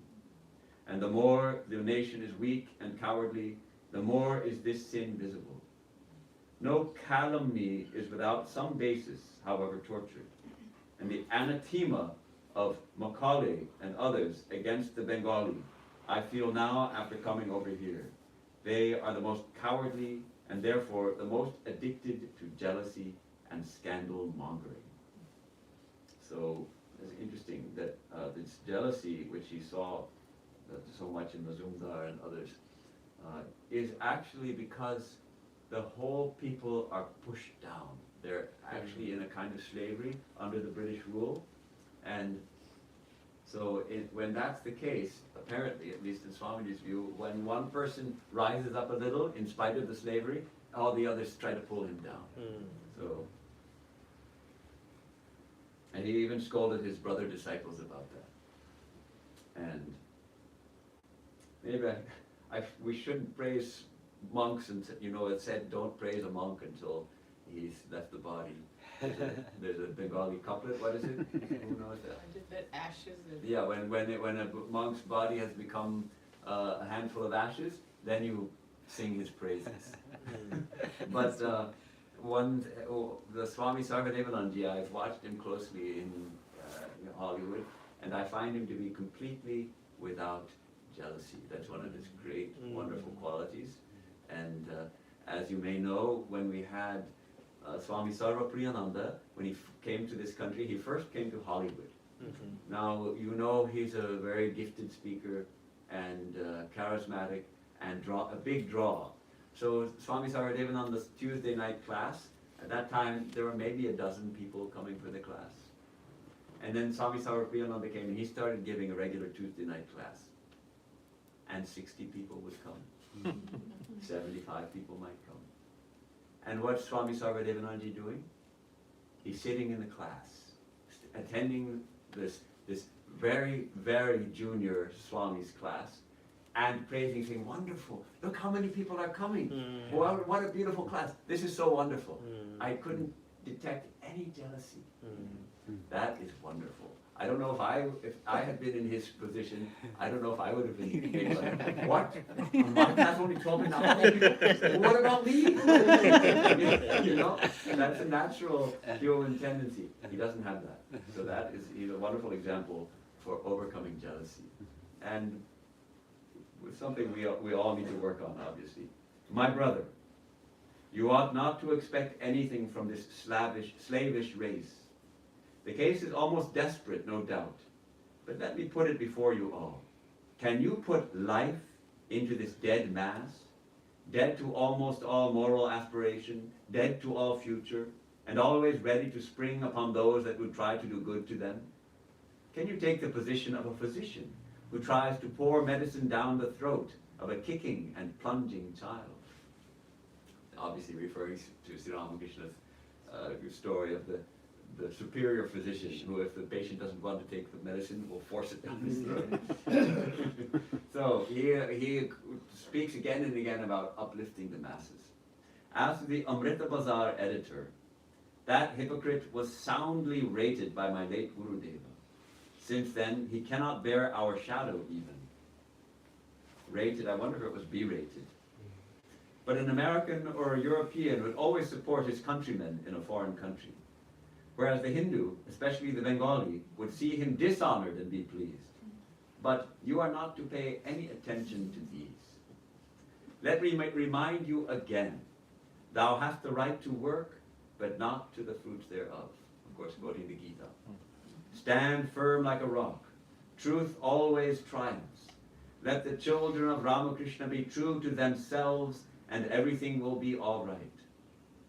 And the more the nation is weak and cowardly, the more is this sin visible. No calumny is without some basis, however tortured. And the anathema of Macaulay and others against the Bengali, I feel now after coming over here. They are the most cowardly and therefore the most addicted to jealousy and scandal mongering. So it's interesting that this jealousy, which he saw so much in Mazumdar and others, is actually because the whole people are pushed down. They're actually in a kind of slavery under the British rule. And so when that's the case, apparently, at least in Swamiji's view, when one person rises up a little in spite of the slavery, all the others try to pull him down. So, and he even scolded his brother disciples about that. And maybe we shouldn't praise monks, and it said don't praise a monk until he's left the body. There's a Bengali couplet. What is it? Who knows that? That ashes. Yeah, when a monk's body has become a handful of ashes, then you sing his praises. But the Swami Sarvadevananji, I've watched him closely in Hollywood, and I find him to be completely without jealousy. That's one of his great, wonderful qualities. And as you may know, when we had Swami Sarva Priyananda, when he came to this country, he first came to Hollywood. Now, he's a very gifted speaker and charismatic and a big draw. So Swami Sarvadevananda's Tuesday night class, at that time there were maybe a dozen people coming for the class. And then Swami Sarva Priyananda came and he started giving a regular Tuesday night class. And 60 people would come. 75 people might come. And what's Swami Sarvadevananji doing? He's sitting in the class, attending this very, very junior Swami's class, and praising, saying, wonderful, look how many people are coming. Well, what a beautiful class. This is so wonderful. I couldn't detect any jealousy. That is wonderful. I don't know if I had been in his position, I don't know if I would have been maybe like, what? My class only 12 and now, what about me? That's a natural human tendency. He doesn't have that. So he's a wonderful example for overcoming jealousy. And it's something we all need to work on, obviously. My brother, you ought not to expect anything from this slavish race. The case is almost desperate, no doubt. But let me put it before you all. Can you put life into this dead mass? Dead to almost all moral aspiration, dead to all future, and always ready to spring upon those that would try to do good to them? Can you take the position of a physician who tries to pour medicine down the throat of a kicking and plunging child? Obviously referring to Sri Ramakrishna's story of the superior physician who, if the patient doesn't want to take the medicine, will force it down his throat. So he speaks again and again about uplifting the masses. As to the Amrita Bazar editor, that hypocrite was soundly rated by my late Gurudeva. Since then, he cannot bear our shadow even. Rated, I wonder if it was berated. But an American or a European would always support his countrymen in a foreign country. Whereas the Hindu, especially the Bengali, would see him dishonored and be pleased. But you are not to pay any attention to these. Let me remind you again, thou hast the right to work, but not to the fruits thereof. Of course, quoting the Gita. Stand firm like a rock. Truth always triumphs. Let the children of Ramakrishna be true to themselves, and everything will be all right.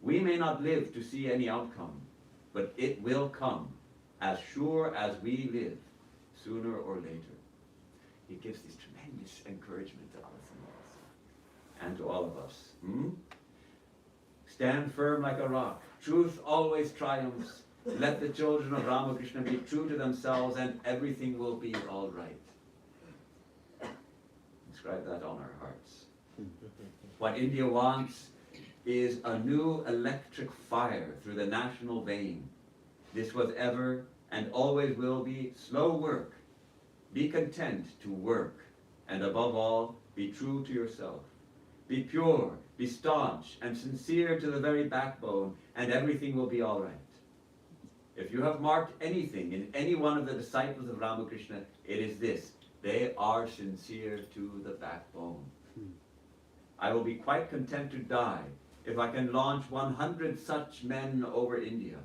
We may not live to see any outcome, but it will come, as sure as we live, sooner or later. He gives this tremendous encouragement to us and to all of us. Stand firm like a rock. Truth always triumphs. Let the children of Ramakrishna be true to themselves, and everything will be all right. Inscribe that on our hearts. What India wants is a new electric fire through the national vein. This was ever and always will be slow work. Be content to work, and above all, be true to yourself. Be pure, be staunch, and sincere to the very backbone, and everything will be all right. If you have marked anything in any one of the disciples of Ramakrishna, it is this: they are sincere to the backbone. I will be quite content to die if I can launch 100 such men over India.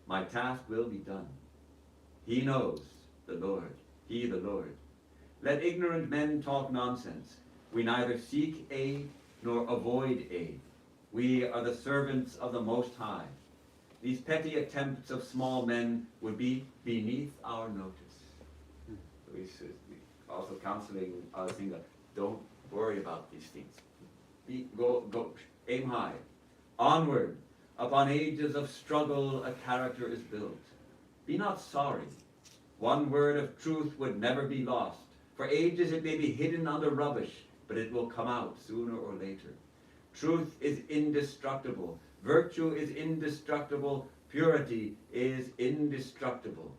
My task will be done. He knows, the Lord, he the Lord. Let ignorant men talk nonsense. We neither seek aid nor avoid aid. We are the servants of the Most High. These petty attempts of small men would be beneath our notice. We should be also counseling us, saying that don't worry about these things. Go, aim high. Onward, upon ages of struggle, a character is built. Be not sorry. One word of truth would never be lost. For ages it may be hidden under rubbish, but it will come out sooner or later. Truth is indestructible. Virtue is indestructible. Purity is indestructible.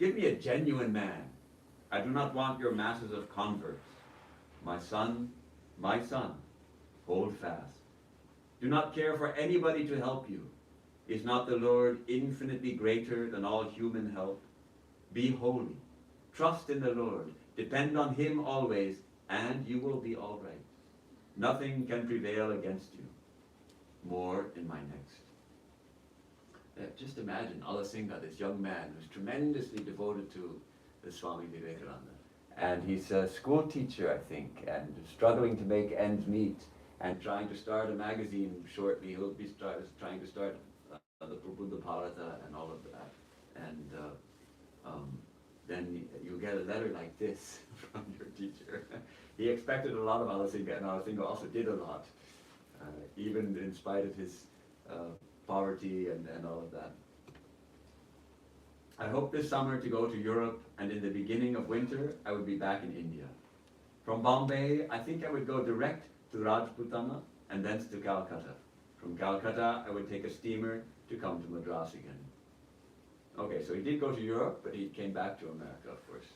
Give me a genuine man. I do not want your masses of converts. My son, hold fast. Do not care for anybody to help you. Is not the Lord infinitely greater than all human help? Be holy. Trust in the Lord. Depend on him always, and you will be all right. Nothing can prevail against you. More in my next. Just imagine Alasinga, this young man who's tremendously devoted to the Swami Vivekananda. And he's a school teacher, I think, and struggling to make ends meet, and trying to start a magazine shortly. He'll be trying to start the Prabhupada Bharata and all of that. And then you get a letter like this from your teacher. He expected a lot of Alasinga, and Alasinga also did a lot, even in spite of his poverty and all of that. I hope this summer to go to Europe, and in the beginning of winter, I would be back in India. From Bombay, I think I would go direct to Rajputana and thence to Calcutta. From Calcutta, I would take a steamer to come to Madras again. Okay, so he did go to Europe, but he came back to America, of course.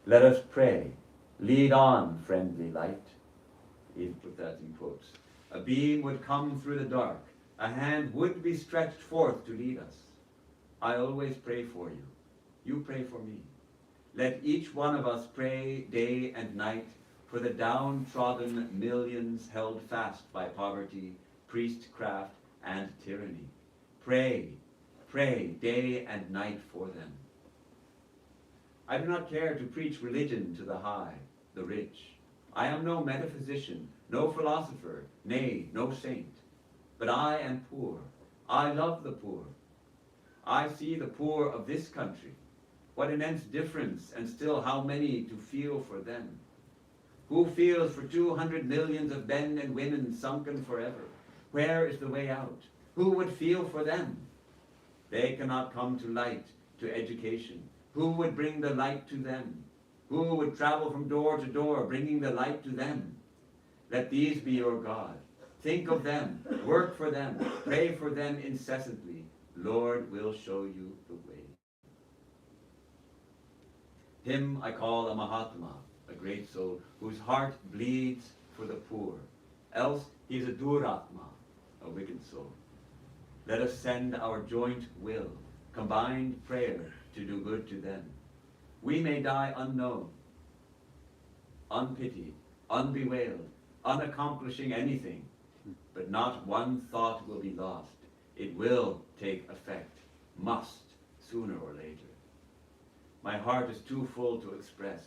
Let us pray. Lead on, friendly light. He put that in quotes. A beam would come through the dark. A hand would be stretched forth to lead us. I always pray for you. You pray for me. Let each one of us pray day and night for the downtrodden millions held fast by poverty, priestcraft, and tyranny. Pray day and night for them. I do not care to preach religion to the high, the rich. I am no metaphysician, no philosopher, nay, no saint. But I am poor. I love the poor. I see the poor of this country. What immense difference, and still how many to feel for them. Who feels for 200 millions of men and women sunken forever? Where is the way out? Who would feel for them? They cannot come to light, to education. Who would bring the light to them? Who would travel from door to door, bringing the light to them? Let these be your God. Think of them, work for them, pray for them incessantly. Lord will show you the way. Him I call a Mahatma, a great soul, whose heart bleeds for the poor. Else he is a Duratma, a wicked soul. Let us send our joint will, combined prayer to do good to them. We may die unknown, unpitied, unbewailed, unaccomplishing anything, but not one thought will be lost. It will take effect, must, sooner or later. My heart is too full to express.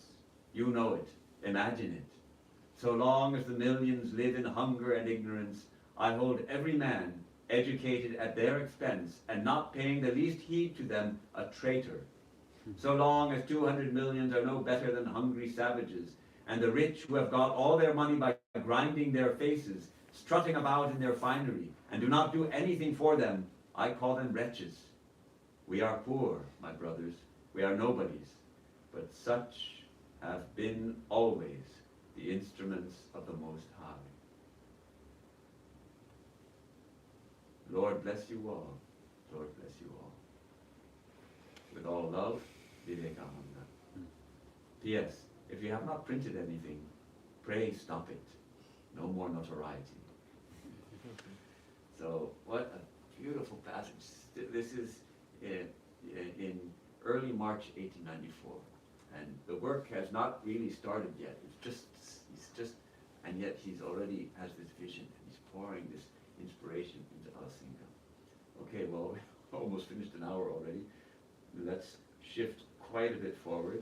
You know it. Imagine it. So long as the millions live in hunger and ignorance, I hold every man educated at their expense and not paying the least heed to them a traitor. So long as 200 millions are no better than hungry savages, and the rich who have got all their money by grinding their faces, strutting about in their finery, and do not do anything for them, I call them wretches. We are poor, my brothers, we are nobodies, but such have been always the instruments of the Most High. Lord bless you all. Lord bless you all. With all love, Vivekananda. P.S. If you have not printed anything, pray stop it. No more notoriety. So, what a beautiful passage. This is in early March 1894. And the work has not really started yet. He's just, and yet he's already has this vision, and he's pouring this inspiration into Alasinga. Okay, well, we almost finished an hour already. Let's shift quite a bit forward.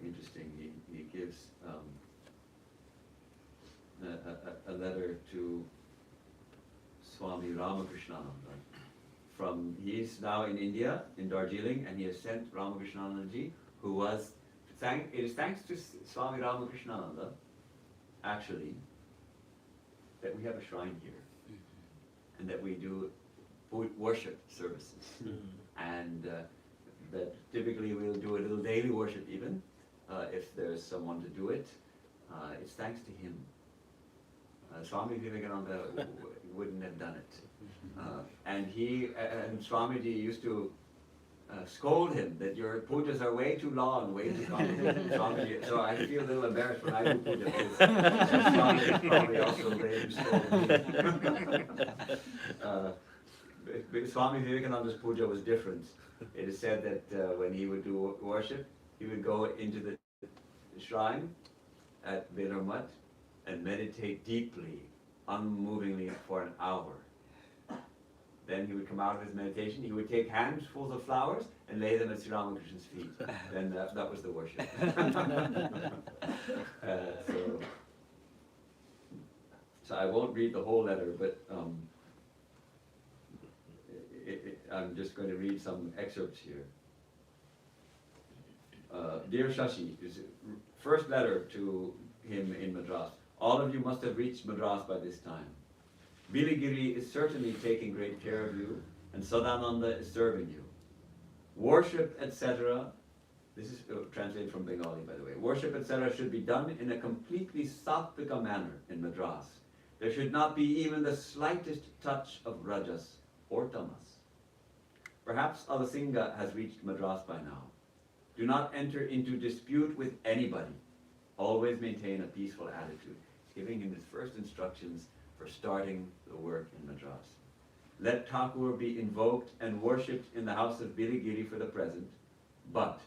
Interesting, he gives a letter to Swami Ramakrishnananda. He's now in India, in Darjeeling, and he has sent Ramakrishnanandaji, who was, it is thanks to Swami Ramakrishnananda, actually, that we have a shrine here, and that we do worship services, and that typically we'll do a little daily worship even, if there's someone to do it. It's thanks to him. Swami Vivekananda wouldn't have done it. And Swamiji used to scold him that your pujas are way too long, way too complicated. Swamiji, so I feel a little embarrassed when I do puja, because Swamiji probably also made him scold me. Swami Vivekananda's puja was different. It is said that when he would do worship, he would go into the shrine at Vedarmat and meditate deeply, unmovingly for an hour. Then he would come out of his meditation, he would take handfuls of flowers and lay them at Sri Ramakrishna's feet. Then that was the worship. So I won't read the whole letter, but I'm just going to read some excerpts here. Dear Shashi, first letter to him in Madras. All of you must have reached Madras by this time. Biligiri is certainly taking great care of you, and Sadananda is serving you. Worship, etc., this is translated from Bengali, by the way. Worship, etc., should be done in a completely sattvika manner in Madras. There should not be even the slightest touch of rajas or tamas. Perhaps Alasinga has reached Madras by now. Do not enter into dispute with anybody. Always maintain a peaceful attitude. He's giving him his first instructions for starting the work in Madras. Let Thakur be invoked and worshipped in the house of Biligiri for the present, but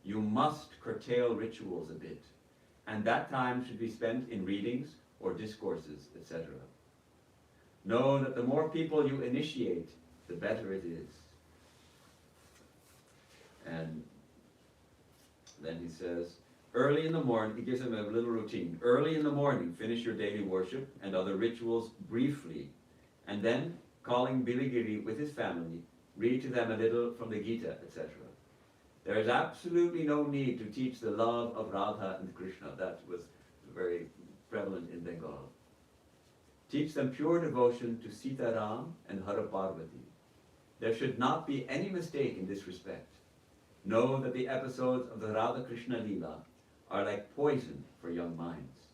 you must curtail rituals a bit, and that time should be spent in readings or discourses, etc. Know that the more people you initiate, the better it is. And then he says, early in the morning, he gives him a little routine. Early in the morning, finish your daily worship and other rituals briefly, and then, calling Biligiri with his family, read to them a little from the Gita, etc. There is absolutely no need to teach the love of Radha and Krishna. That was very prevalent in Bengal. Teach them pure devotion to Sita Ram and Hara Parvati. There should not be any mistake in this respect. Know that the episodes of the Radha Krishna Leela are like poison for young minds.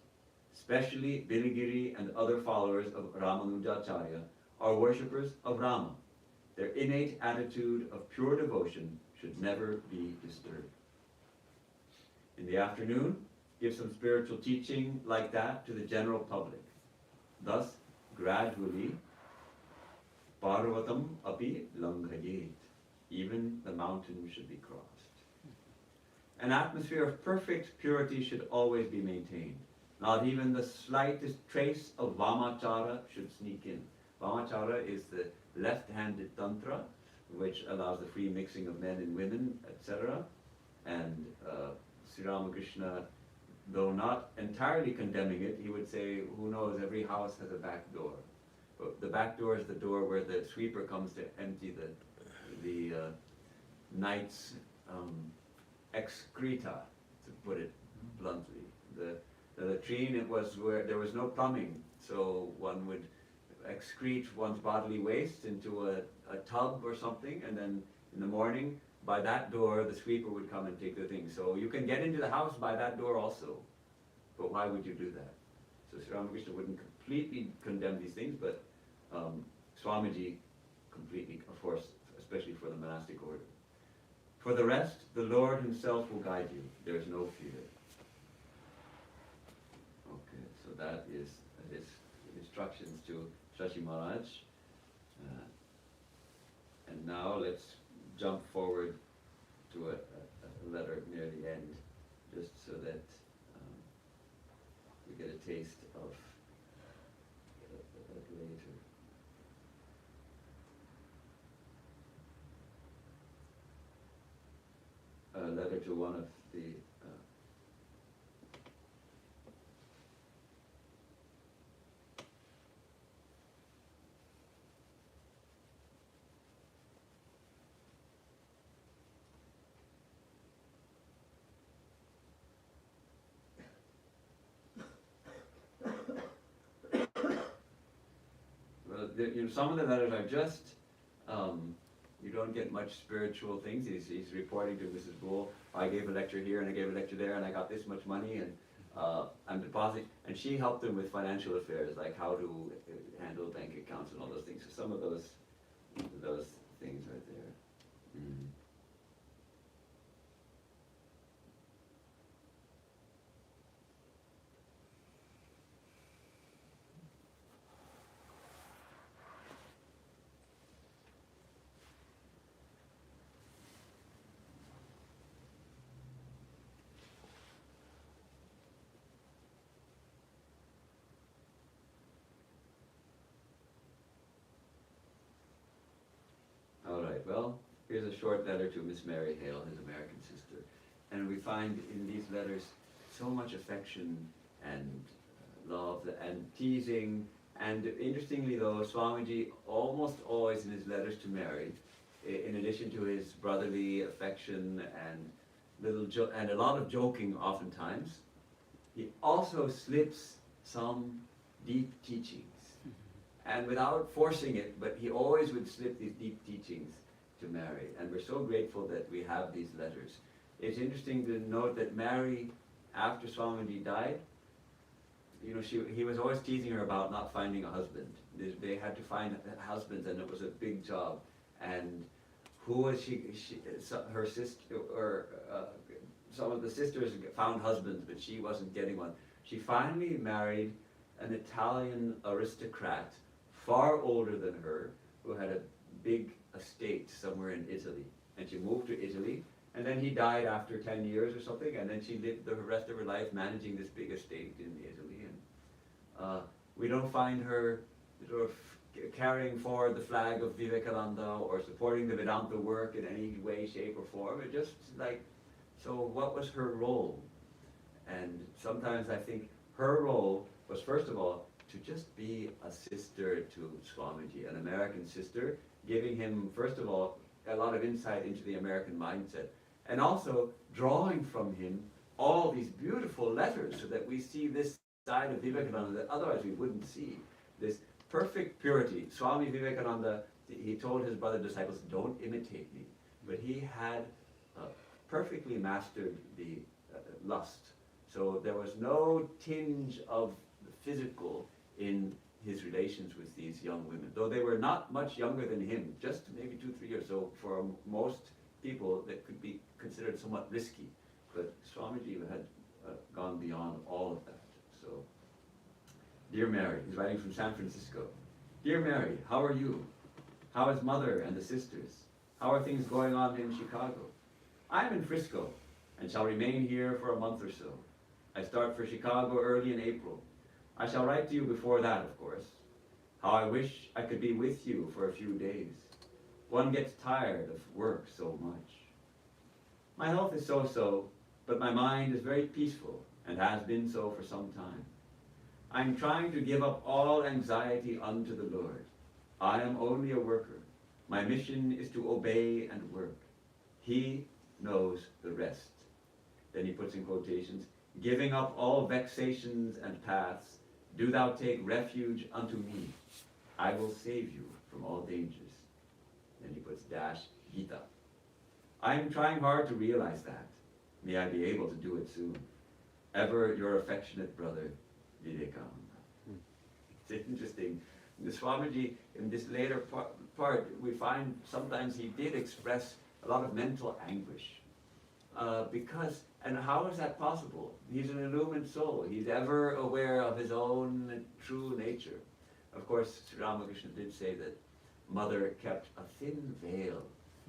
Especially Biligiri and other followers of Ramanujacharya are worshippers of Rama. Their innate attitude of pure devotion should never be disturbed. In the afternoon, give some spiritual teaching like that to the general public. Thus, gradually, Parvatam api langhayet. Even the mountain should be crossed. An atmosphere of perfect purity should always be maintained. Not even the slightest trace of Vamachara should sneak in. Vamachara is the left-handed tantra, which allows the free mixing of men and women, etc. And Sri Ramakrishna, though not entirely condemning it, he would say, who knows, every house has a back door. But the back door is the door where the sweeper comes to empty the night's excreta, to put it bluntly. The latrine, it was where there was no plumbing, so one would excrete one's bodily waste into a tub or something, and then in the morning, by that door, the sweeper would come and take the things. So you can get into the house by that door also, but why would you do that? So Sri Ramakrishna wouldn't completely condemn these things, but Swamiji completely, of course, especially for the monastic order. For the rest, the Lord himself will guide you. There is no fear. Okay, so that is instructions to Shashi Maharaj. And now let's jump forward to a letter near the end, just so that we get a taste of that later. A letter to one of the some of the letters are just, you don't get much spiritual things. He's reporting to Mrs. Bull, I gave a lecture here and I gave a lecture there and I got this much money and I'm depositing. And she helped him with financial affairs, like how to handle bank accounts and all those things. So some of those things are there. Mm. All right, well, here's a short letter to Miss Mary Hale, his American sister. And we find in these letters so much affection and love and teasing. And interestingly though, Swamiji almost always in his letters to Mary, in addition to his brotherly affection and and a lot of joking oftentimes, he also slips some deep teachings. And without forcing it, but he always would slip these deep teachings to Mary. And we're so grateful that we have these letters. It's interesting to note that Mary, after Swamiji died, you know, he was always teasing her about not finding a husband. They had to find husbands, and it was a big job. And who was her sister, or some of the sisters found husbands, but she wasn't getting one. She finally married an Italian aristocrat, far older than her, who had a big estate somewhere in Italy. And she moved to Italy, and then he died after 10 years or something, and then she lived the rest of her life managing this big estate in Italy. And we don't find her sort of carrying forward the flag of Vivekananda or supporting the Vedanta work in any way, shape, or form. It just like, so what was her role? And sometimes I think her role was, first of all, to just be a sister to Swamiji, an American sister, giving him, first of all, a lot of insight into the American mindset, and also drawing from him all these beautiful letters so that we see this side of Vivekananda that otherwise we wouldn't see. This perfect purity. Swami Vivekananda, he told his brother disciples, don't imitate me. But he had perfectly mastered the lust. So there was no tinge of the physical in his relations with these young women, though they were not much younger than him, just maybe 2-3 years. So for most people, that could be considered somewhat risky. But Swamiji had gone beyond all of that. So, dear Mary, he's writing from San Francisco. Dear Mary, how are you? How is mother and the sisters? How are things going on in Chicago? I'm in Frisco and shall remain here for a month or so. I start for Chicago early in April. I shall write to you before that, of course. How I wish I could be with you for a few days. One gets tired of work so much. My health is so-so, but my mind is very peaceful and has been so for some time. I'm trying to give up all anxiety unto the Lord. I am only a worker. My mission is to obey and work. He knows the rest. Then he puts in quotations, giving up all vexations and paths, do thou take refuge unto me. I will save you from all dangers. Then he puts dash Gita. I am trying hard to realize that. May I be able to do it soon. Ever your affectionate brother, Vivekananda. It's interesting. The Swamiji, in this later part, we find sometimes he did express a lot of mental anguish. And how is that possible? He's an illumined soul. He's ever aware of his own true nature. Of course, Sri Ramakrishna did say that Mother kept a thin veil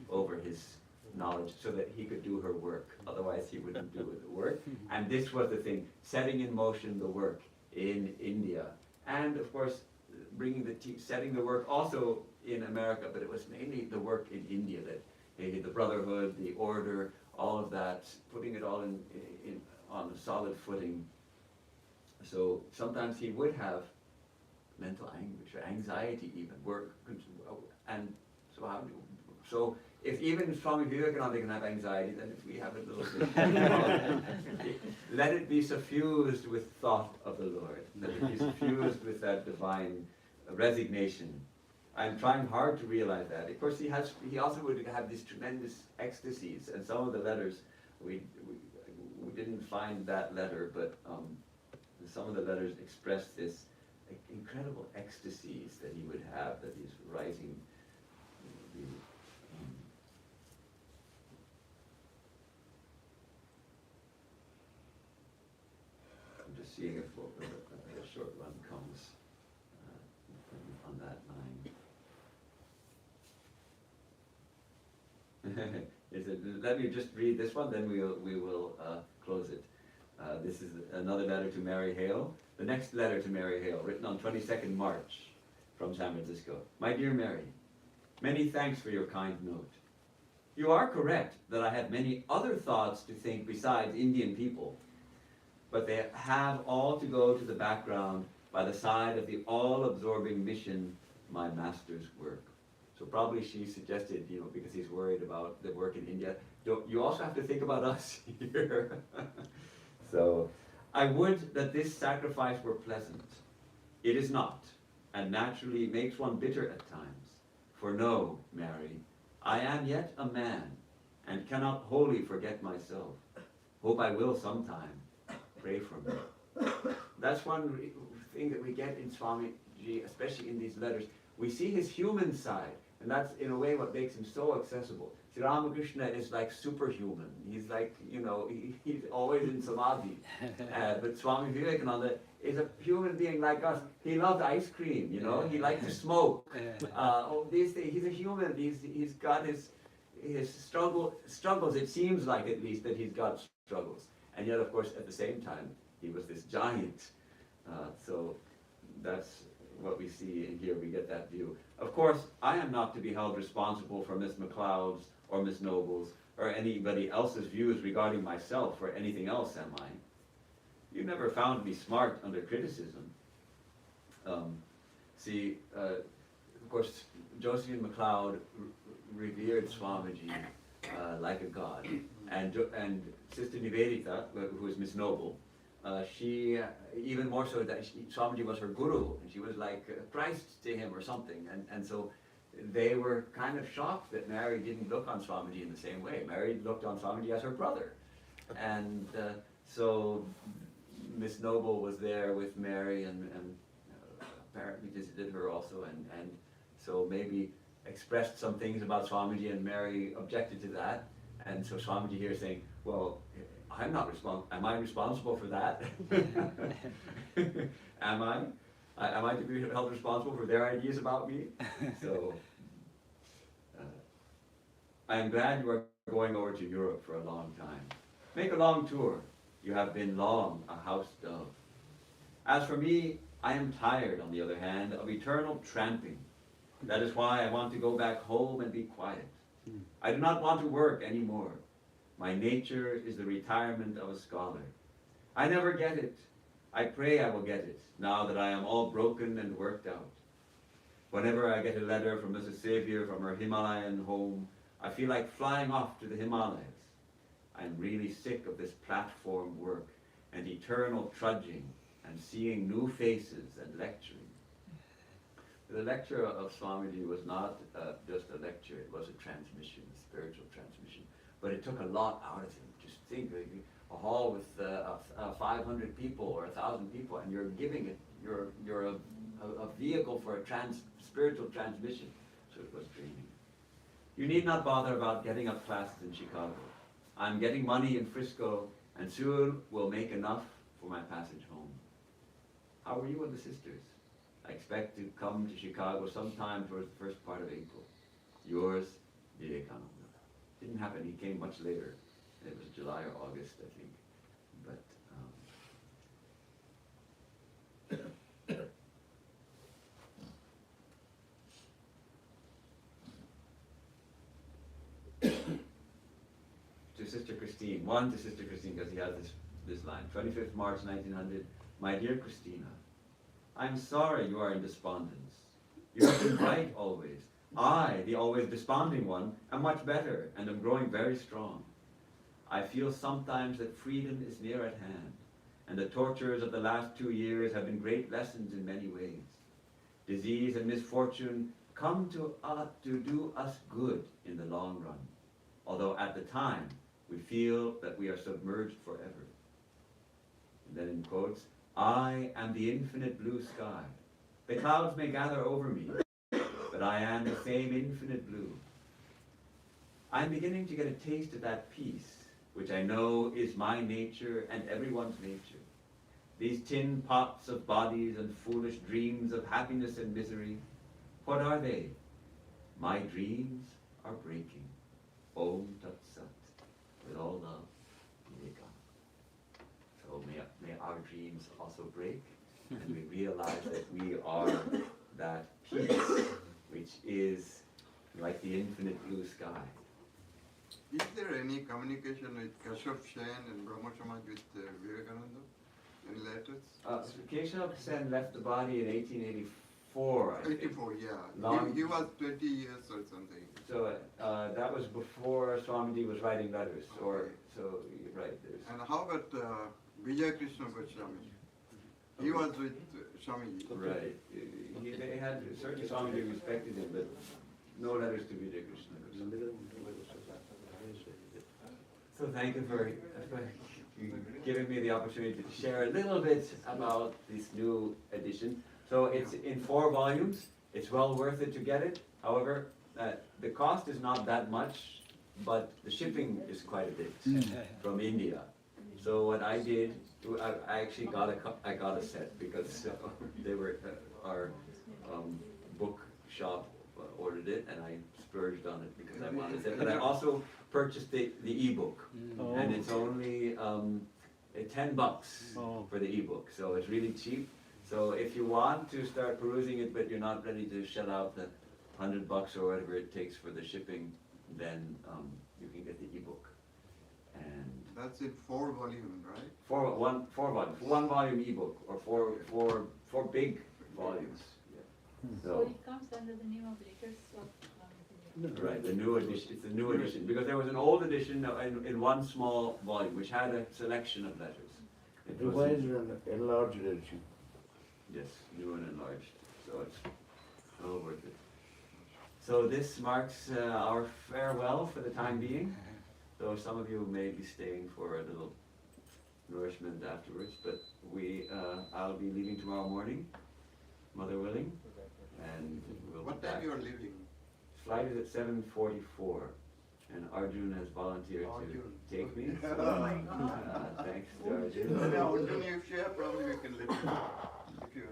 over his knowledge so that he could do her work. Otherwise, he wouldn't do the work. And this was the thing, setting in motion the work in India. And of course, setting the work also in America, but it was mainly the work in India, that the brotherhood, the order, all of that, putting it all on a solid footing. So sometimes he would have mental anguish or anxiety even, and so if even Swami Vivekananda can have anxiety, then if we have it a little bit, let it be suffused with thought of the Lord, let it be suffused with that divine resignation. I'm trying hard to realize that. Of course, he also would have these tremendous ecstasies, and some of the letters, we didn't find that letter, but some of the letters express this incredible ecstasies that he would have, that he's writing. I'm just seeing if a short one comes on that line. Let me just read this one, then we will close it. This is another letter to Mary Hale. The next letter to Mary Hale, written on 22nd March from San Francisco. My dear Mary, many thanks for your kind note. You are correct that I have many other thoughts to think besides Indian people, but they have all to go to the background by the side of the all-absorbing mission, my master's work. So probably she suggested, because he's worried about the work in India, you also have to think about us here. So, I would that this sacrifice were pleasant. It is not, and naturally makes one bitter at times. For know, Mary, I am yet a man, and cannot wholly forget myself. Hope I will sometime. Pray for me. That's one thing that we get in Swamiji, especially in these letters. We see his human side, and that's in a way what makes him so accessible. Sri Ramakrishna is like superhuman. He's like, he's always in samadhi. But Swami Vivekananda is a human being like us. He loved ice cream, he liked to smoke. These things, he's a human. He's got his struggles. It seems like, at least, that he's got struggles. And yet, of course, at the same time, he was this giant. So that's what we see in here. We get that view. Of course, I am not to be held responsible for Miss MacLeod's or Miss Noble's or anybody else's views regarding myself or anything else, am I? You never found me smart under criticism. Of course, Josephine MacLeod revered Swamiji like a god. And Sister Nivedita, who is Miss Noble, she, even more so, that Swamiji was her guru, and she was like Christ to him or something. And so they were kind of shocked that Mary didn't look on Swamiji in the same way. Mary looked on Swamiji as her brother. And so Miss Noble was there with Mary and apparently visited her also, and so maybe expressed some things about Swamiji, and Mary objected to that. And so Swamiji here is saying, well, I'm not responsible. Am I responsible for that? Am I? Am I to be held responsible for their ideas about me? So, I am glad you are going over to Europe for a long time. Make a long tour. You have been long a house dove. As for me, I am tired, on the other hand, of eternal tramping. That is why I want to go back home and be quiet. I do not want to work anymore. My nature is the retirement of a scholar. I never get it. I pray I will get it, now that I am all broken and worked out. Whenever I get a letter from Mrs. Xavier from her Himalayan home, I feel like flying off to the Himalayas. I am really sick of this platform work and eternal trudging and seeing new faces and lecturing. The lecture of Swamiji was not just a lecture, it was a transmission, a spiritual transmission. But it took a lot out of him. Just think, a hall with 500 people or 1,000 people, and you're giving it, you're a vehicle for a spiritual transmission. So it was draining. You need not bother about getting up classes in Chicago. I'm getting money in Frisco, and soon will make enough for my passage home. How are you and the sisters? I expect to come to Chicago sometime towards the first part of April. Yours, Vivekananda. Didn't happen, he came much later. It was July or August, I think. But, to Sister Christine, one to Sister Christine, because he has this line. 25th March 1900, my dear Christina, I'm sorry you are in despondence. You have been right always. I, the always desponding one, am much better and am growing very strong. I feel sometimes that freedom is near at hand, and the tortures of the last 2 years have been great lessons in many ways. Disease and misfortune come to do us good in the long run, although at the time we feel that we are submerged forever. And then in quotes, I am the infinite blue sky. The clouds may gather over me, but I am the same infinite blue. I am beginning to get a taste of that peace, which I know is my nature and everyone's nature. These tin pots of bodies and foolish dreams of happiness and misery, what are they? My dreams are breaking. Om Tat Sat. With all love, Vivekananda. So may our dreams also break, and we realize that we are that peace, which is like the infinite blue sky. Is there any communication with Kashyap Sen and Brahma Samaj with Vivekananda in letters? Keshav Sen left the body in 1884, I think. 84, yeah. Long- He was 20 years or something. So that was before Swamiji was writing letters, or so you're right. And how about Vijay Krishna Goswami? He was with Swamiji. Right. They had certainly Swamiji respected him, but no letters to Vijay Krishna. So thank you for giving me the opportunity to share a little bit about this new edition. So it's in 4 volumes. It's well worth it to get it. However, the cost is not that much, but the shipping is quite a bit from India. So what I did, I actually got a set because they were our book shop ordered it, and I splurged on it because I wanted it. But I also purchased the ebook, and it's only $10 for the ebook, so it's really cheap. So if you want to start perusing it, but you're not ready to shell out the $100 or whatever it takes for the shipping, then you can get the ebook. And That's in 4 volumes, right? four volumes, 1 volume ebook, or four big volumes. So it comes under the name of Letters of Right, the new edition. It's a new edition because there was an old edition in 1 small volume which had a selection of letters. It was Revised and enlarged edition. yes, new and enlarged. So it's well worth it. So this marks our farewell for the time being. Though some of you may be staying for a little nourishment afterwards, but I'll be leaving tomorrow morning, Mother willing, and we'll What be time back. you are leaving? Flight is at 7:44, and Arjun has volunteered to Arjun. take me. So, Oh my God. thanks to Arjun. Arjun, if you have, probably we can live. If you